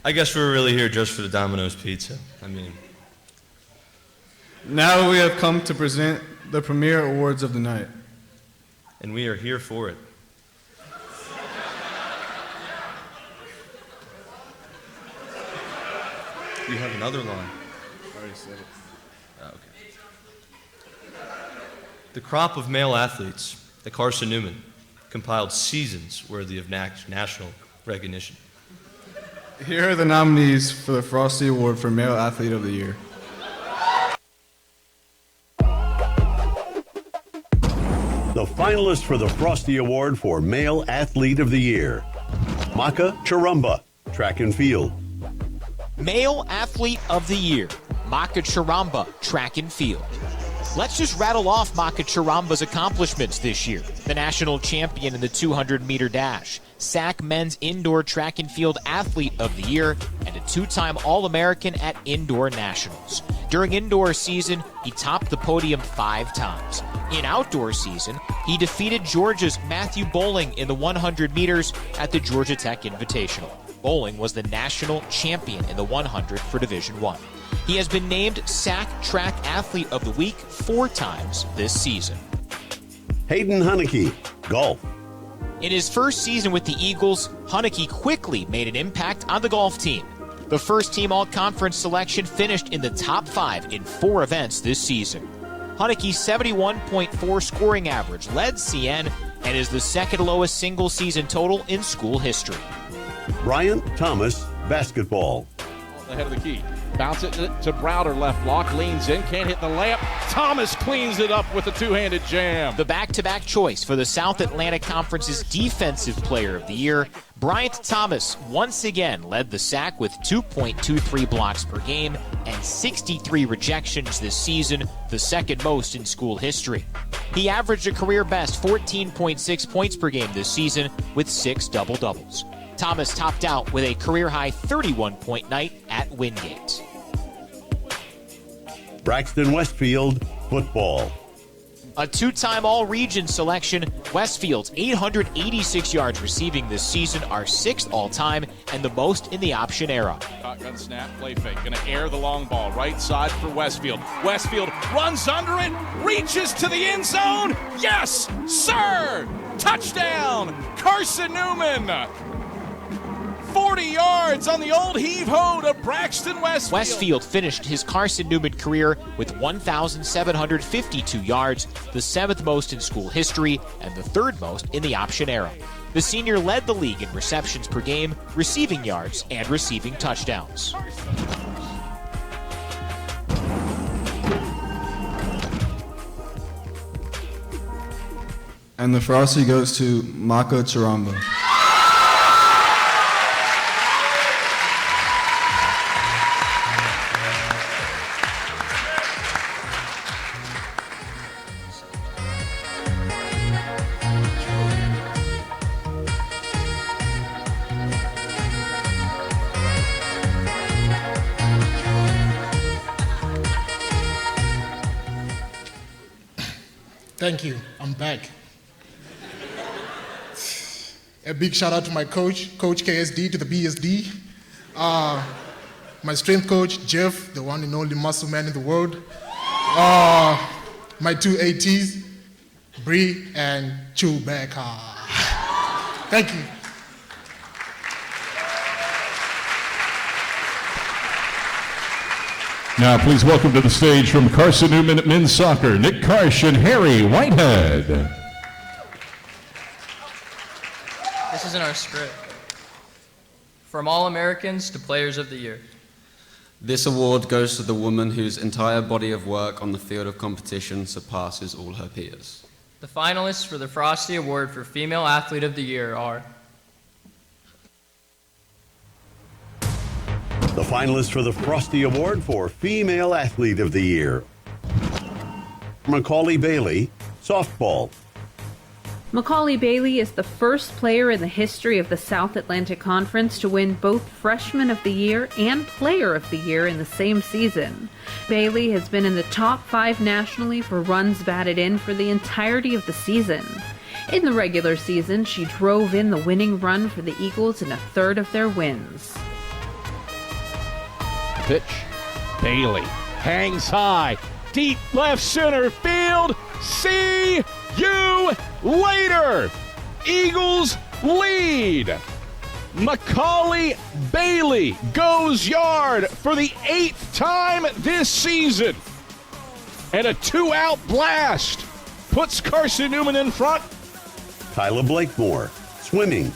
I guess we're really here just for the Domino's pizza. I mean, now we have come to present the premier awards of the night. And we are here for it. You have another line. I already said it. Oh, okay. The crop of male athletes at Carson-Newman compiled seasons worthy of national recognition. Here are the nominees for the Frosty Award for Male Athlete of the Year. The finalists for the Frosty Award for Male Athlete of the Year: Maka Charumba, track and field. Male Athlete of the Year, Maka Charumba, track and field. Let's just rattle off Maka Charumba's accomplishments this year. The national champion in the 200-meter dash, SAC Men's Indoor Track and Field Athlete of the Year, and a two-time All-American at Indoor Nationals. During indoor season, he topped the podium 5 times. In outdoor season, he defeated Georgia's Matthew Bowling in the 100 meters at the Georgia Tech Invitational. Bowling was the national champion in the 100 for Division I. He has been named SAC Track Athlete of the Week 4 times this season. Hayden Hunnicky, golf. In his first season with the Eagles, Hunnicky quickly made an impact on the golf team. The first team all-conference selection finished in the top 5 in 4 events this season. Hunnicky's 71.4 scoring average led CN and is the second lowest single-season total in school history. Bryant Thomas, basketball. Ahead of the key. Bounce it to Browder, left block, leans in, can't hit the layup. Thomas cleans it up with a two-handed jam. The back-to-back choice for the South Atlantic Conference's Defensive Player of the Year, Bryant Thomas once again led the SAC with 2.23 blocks per game and 63 rejections this season, the second most in school history. He averaged a career-best 14.6 points per game this season with 6 double-doubles. Thomas topped out with a career-high 31-point night at Wingate. Braxton Westfield, football. A two-time All-Region selection, Westfield's 886 yards receiving this season are 6th all-time and the most in the option era. Shotgun snap, play fake, gonna air the long ball, right side for Westfield. Westfield runs under it, reaches to the end zone. Yes, sir! Touchdown, Carson-Newman! 40 yards on the old heave-ho to Braxton Westfield. Westfield finished his Carson-Newman career with 1,752 yards, the 7th most in school history and the 3rd most in the option era. The senior led the league in receptions per game, receiving yards, and receiving touchdowns. And the Frosty goes to Maka Charumba. Thank you. I'm back. A big shout out to my coach, Coach KSD to the BSD. My strength coach, Jeff, the one and only muscle man in the world. My 2 ATs, Bree and Chewbacca. Thank you. Now, please welcome to the stage from Carson-Newman Men's Soccer, Nick Karsh and Harry Whitehead. This isn't our script. From All-Americans to Players of the Year. This award goes to the woman whose entire body of work on the field of competition surpasses all her peers. The finalists for the Frosty Award for Female Athlete of the Year are The finalists for the Frosty Award for Female Athlete of the Year: Macaulay Bailey, softball. Macaulay Bailey is the first player in the history of the South Atlantic Conference to win both Freshman of the Year and Player of the Year in the same season. Bailey has been in the top 5 nationally for runs batted in for the entirety of the season. In the regular season, she drove in the winning run for the Eagles in a third of their wins. Pitch. Bailey hangs high. Deep left center field. See you later. Eagles lead. Macaulay Bailey goes yard for the 8th time this season. And a 2-out blast puts Carson-Newman in front. Kyla Blakemore, swimming.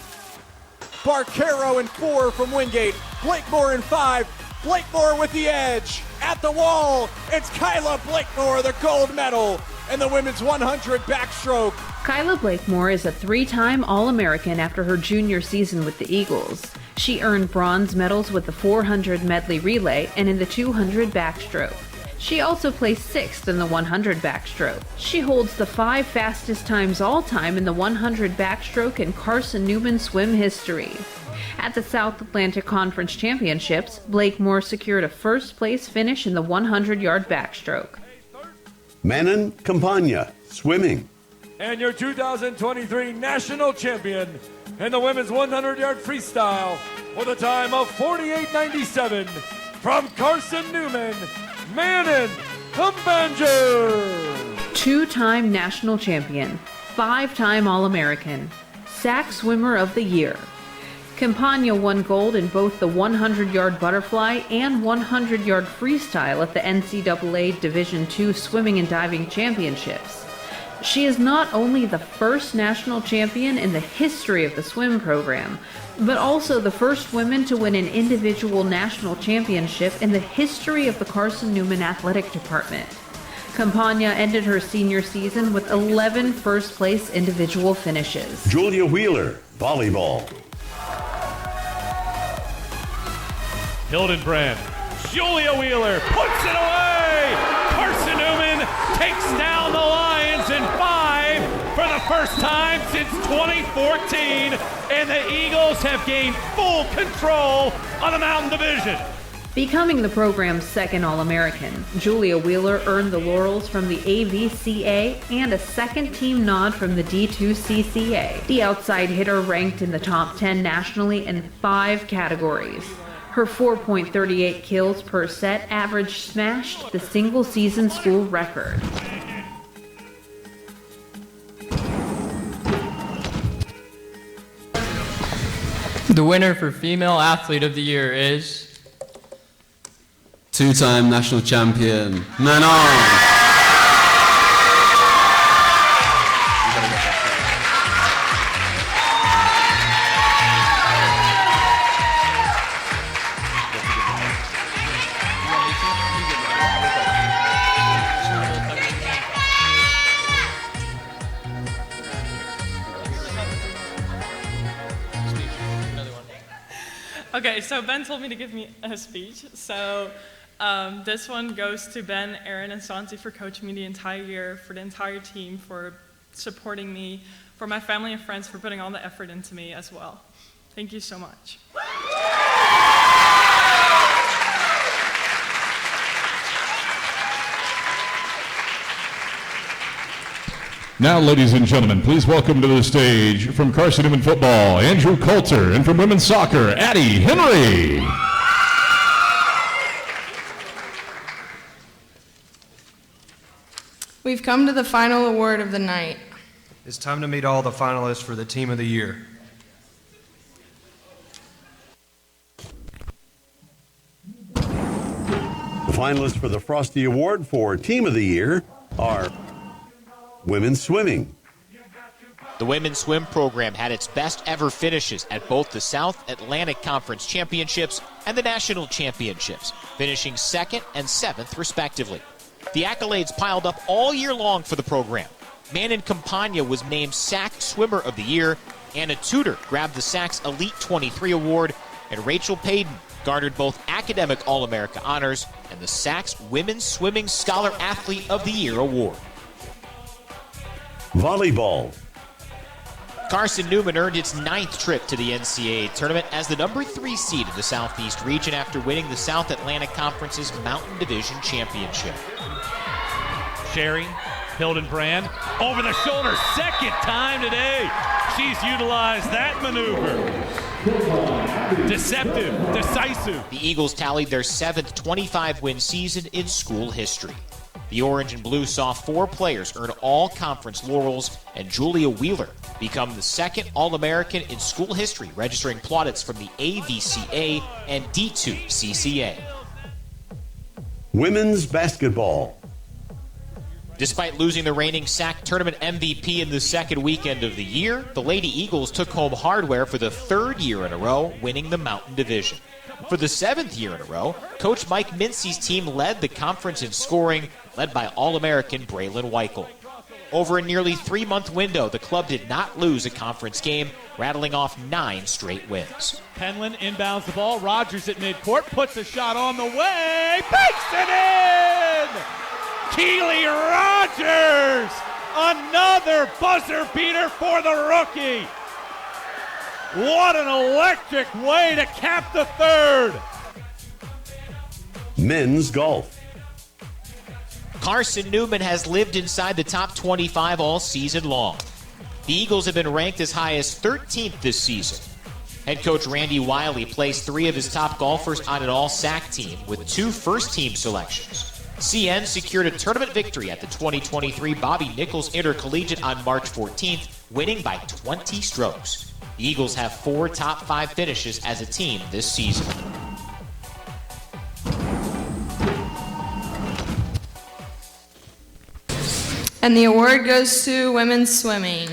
Barquero in 4 from Wingate. Blakemore in 5. Blakemore with the edge. At the wall, it's Kyla Blakemore, the gold medal in the women's 100 backstroke. Kyla Blakemore is a 3-time All-American after her junior season with the Eagles. She earned bronze medals with the 400 medley relay and in the 200 backstroke. She also placed 6th in the 100 backstroke. She holds the 5 fastest times all-time in the 100 backstroke in Carson-Newman swim history. At the South Atlantic Conference Championships, Blakemore secured a first-place finish in the 100-yard backstroke. Manon Campagna, swimming. And your 2023 national champion in the women's 100-yard freestyle with a time of 48.97 from Carson-Newman, Manon Campagna. 2-time national champion, 5-time All-American, SAC Swimmer of the Year. Campagna won gold in both the 100-yard butterfly and 100-yard freestyle at the NCAA Division II Swimming and Diving Championships. She is not only the first national champion in the history of the swim program, but also the first woman to win an individual national championship in the history of the Carson-Newman Athletic Department. Campagna ended her senior season with 11 first-place individual finishes. Julia Wheeler, volleyball. Hildenbrand. Julia Wheeler puts it away. Carson-Newman takes down the Lions in 5 for the first time since 2014, and the Eagles have gained full control on the Mountain Division. Becoming the program's second All-American, Julia Wheeler earned the laurels from the AVCA and a second-team nod from the D2CCA. The outside hitter ranked in the top 10 nationally in 5 categories. Her 4.38 kills per set average smashed the single-season school record. the winner for Female Athlete of the Year is 2-time national champion, Manon. Okay, so Ben told me to give me a speech. So this one goes to Ben, Aaron, and Santi for coaching me the entire year, for the entire team, for supporting me, for my family and friends for putting all the effort into me as well. Thank you so much. Now, ladies and gentlemen, please welcome to the stage from Carson-Newman football, Andrew Coulter, and from women's soccer, Addie Henry. We've come to the final award of the night. It's time to meet all the finalists for the Team of the Year. The finalists for the Frosty Award for Team of the Year are women's swimming: The women's swim program had its best ever finishes at both the South Atlantic Conference Championships and the National Championships, finishing 2nd and 7th respectively. The accolades piled up all year long for the program. Manon Campagna was named SAC Swimmer of the Year, Anna Tudor grabbed the SAC's Elite 23 award, and Rachel Payton garnered both Academic All-America honors and the SAC's Women's Swimming Scholar Athlete of the Year award. Volleyball. Carson-Newman earned its 9th trip to the NCAA tournament as the number 3 seed in the Southeast region after winning the South Atlantic Conference's Mountain Division Championship. Sherry Hildenbrand over the shoulder, second time today. She's utilized that maneuver. Deceptive, decisive. The Eagles tallied their 7th 25-win season in school history. The Orange and Blue saw 4 players earn all-conference laurels, and Julia Wheeler become the 2nd All-American in school history, registering plaudits from the AVCA and D2 CCA. Women's basketball. Despite losing the reigning SAC tournament MVP in the second weekend of the year, the Lady Eagles took home hardware for the 3rd year in a row, winning the Mountain Division. For the 7th year in a row, Coach Mike Mincy's team led the conference in scoring, led by All-American Braylon Weichel. Over a nearly 3-month window, the club did not lose a conference game, rattling off 9 straight wins. Penland inbounds the ball. Rogers at midcourt, puts a shot on the way, banks it in! Keely Rogers, another buzzer beater for the rookie. What an electric way to cap the 3rd. Men's golf. Carson-Newman has lived inside the top 25 all season long. The Eagles have been ranked as high as 13th this season. Head coach Randy Wiley placed 3 of his top golfers on an all-SAC team with 2 first-team selections. CN secured a tournament victory at the 2023 Bobby Nichols Intercollegiate on March 14th, winning by 20 strokes. The Eagles have 4 top 5 finishes as a team this season. And the award goes to women's swimming.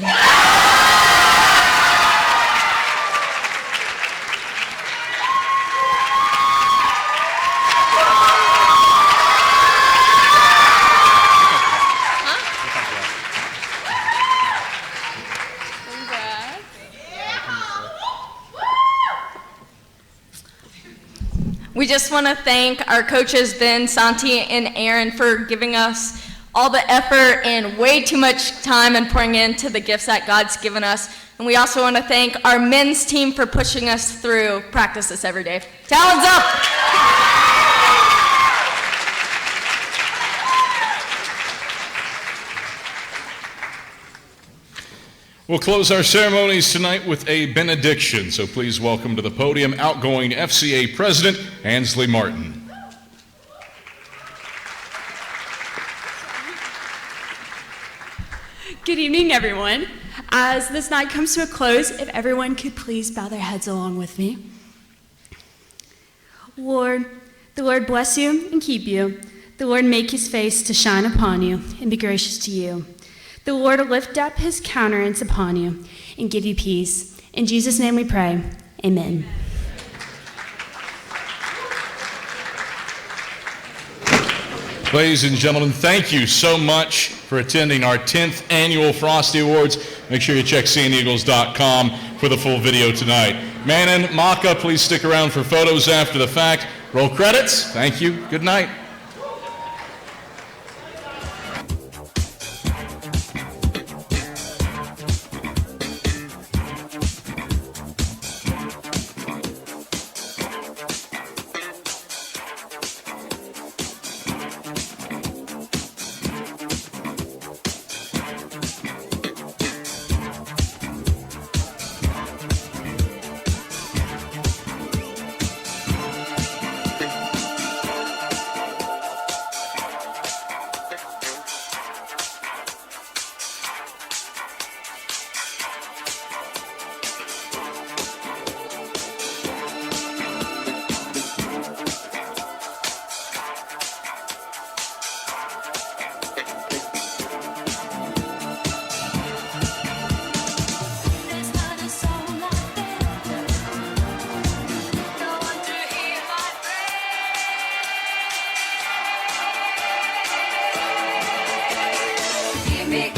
We just want to thank our coaches, Ben, Santi, and Aaron, for giving us all the effort and way too much time and pouring into the gifts that God's given us. And we also want to thank our men's team for pushing us through practices every day. Talons up! We'll close our ceremonies tonight with a benediction, so please welcome to the podium outgoing FCA President Ansley Martin. Good evening, everyone. As this night comes to a close, if everyone could please bow their heads along with me. Lord, the Lord bless you and keep you. The Lord make his face to shine upon you and be gracious to you. The Lord lift up his countenance upon you and give you peace. In Jesus' name we pray. Amen. Ladies and gentlemen, thank you so much for attending our 10th annual Frosty Awards. Make sure you check seeingeagles.com for the full video tonight. Manon, Maka, please stick around for photos after the fact. Roll credits. Thank you. Good night. make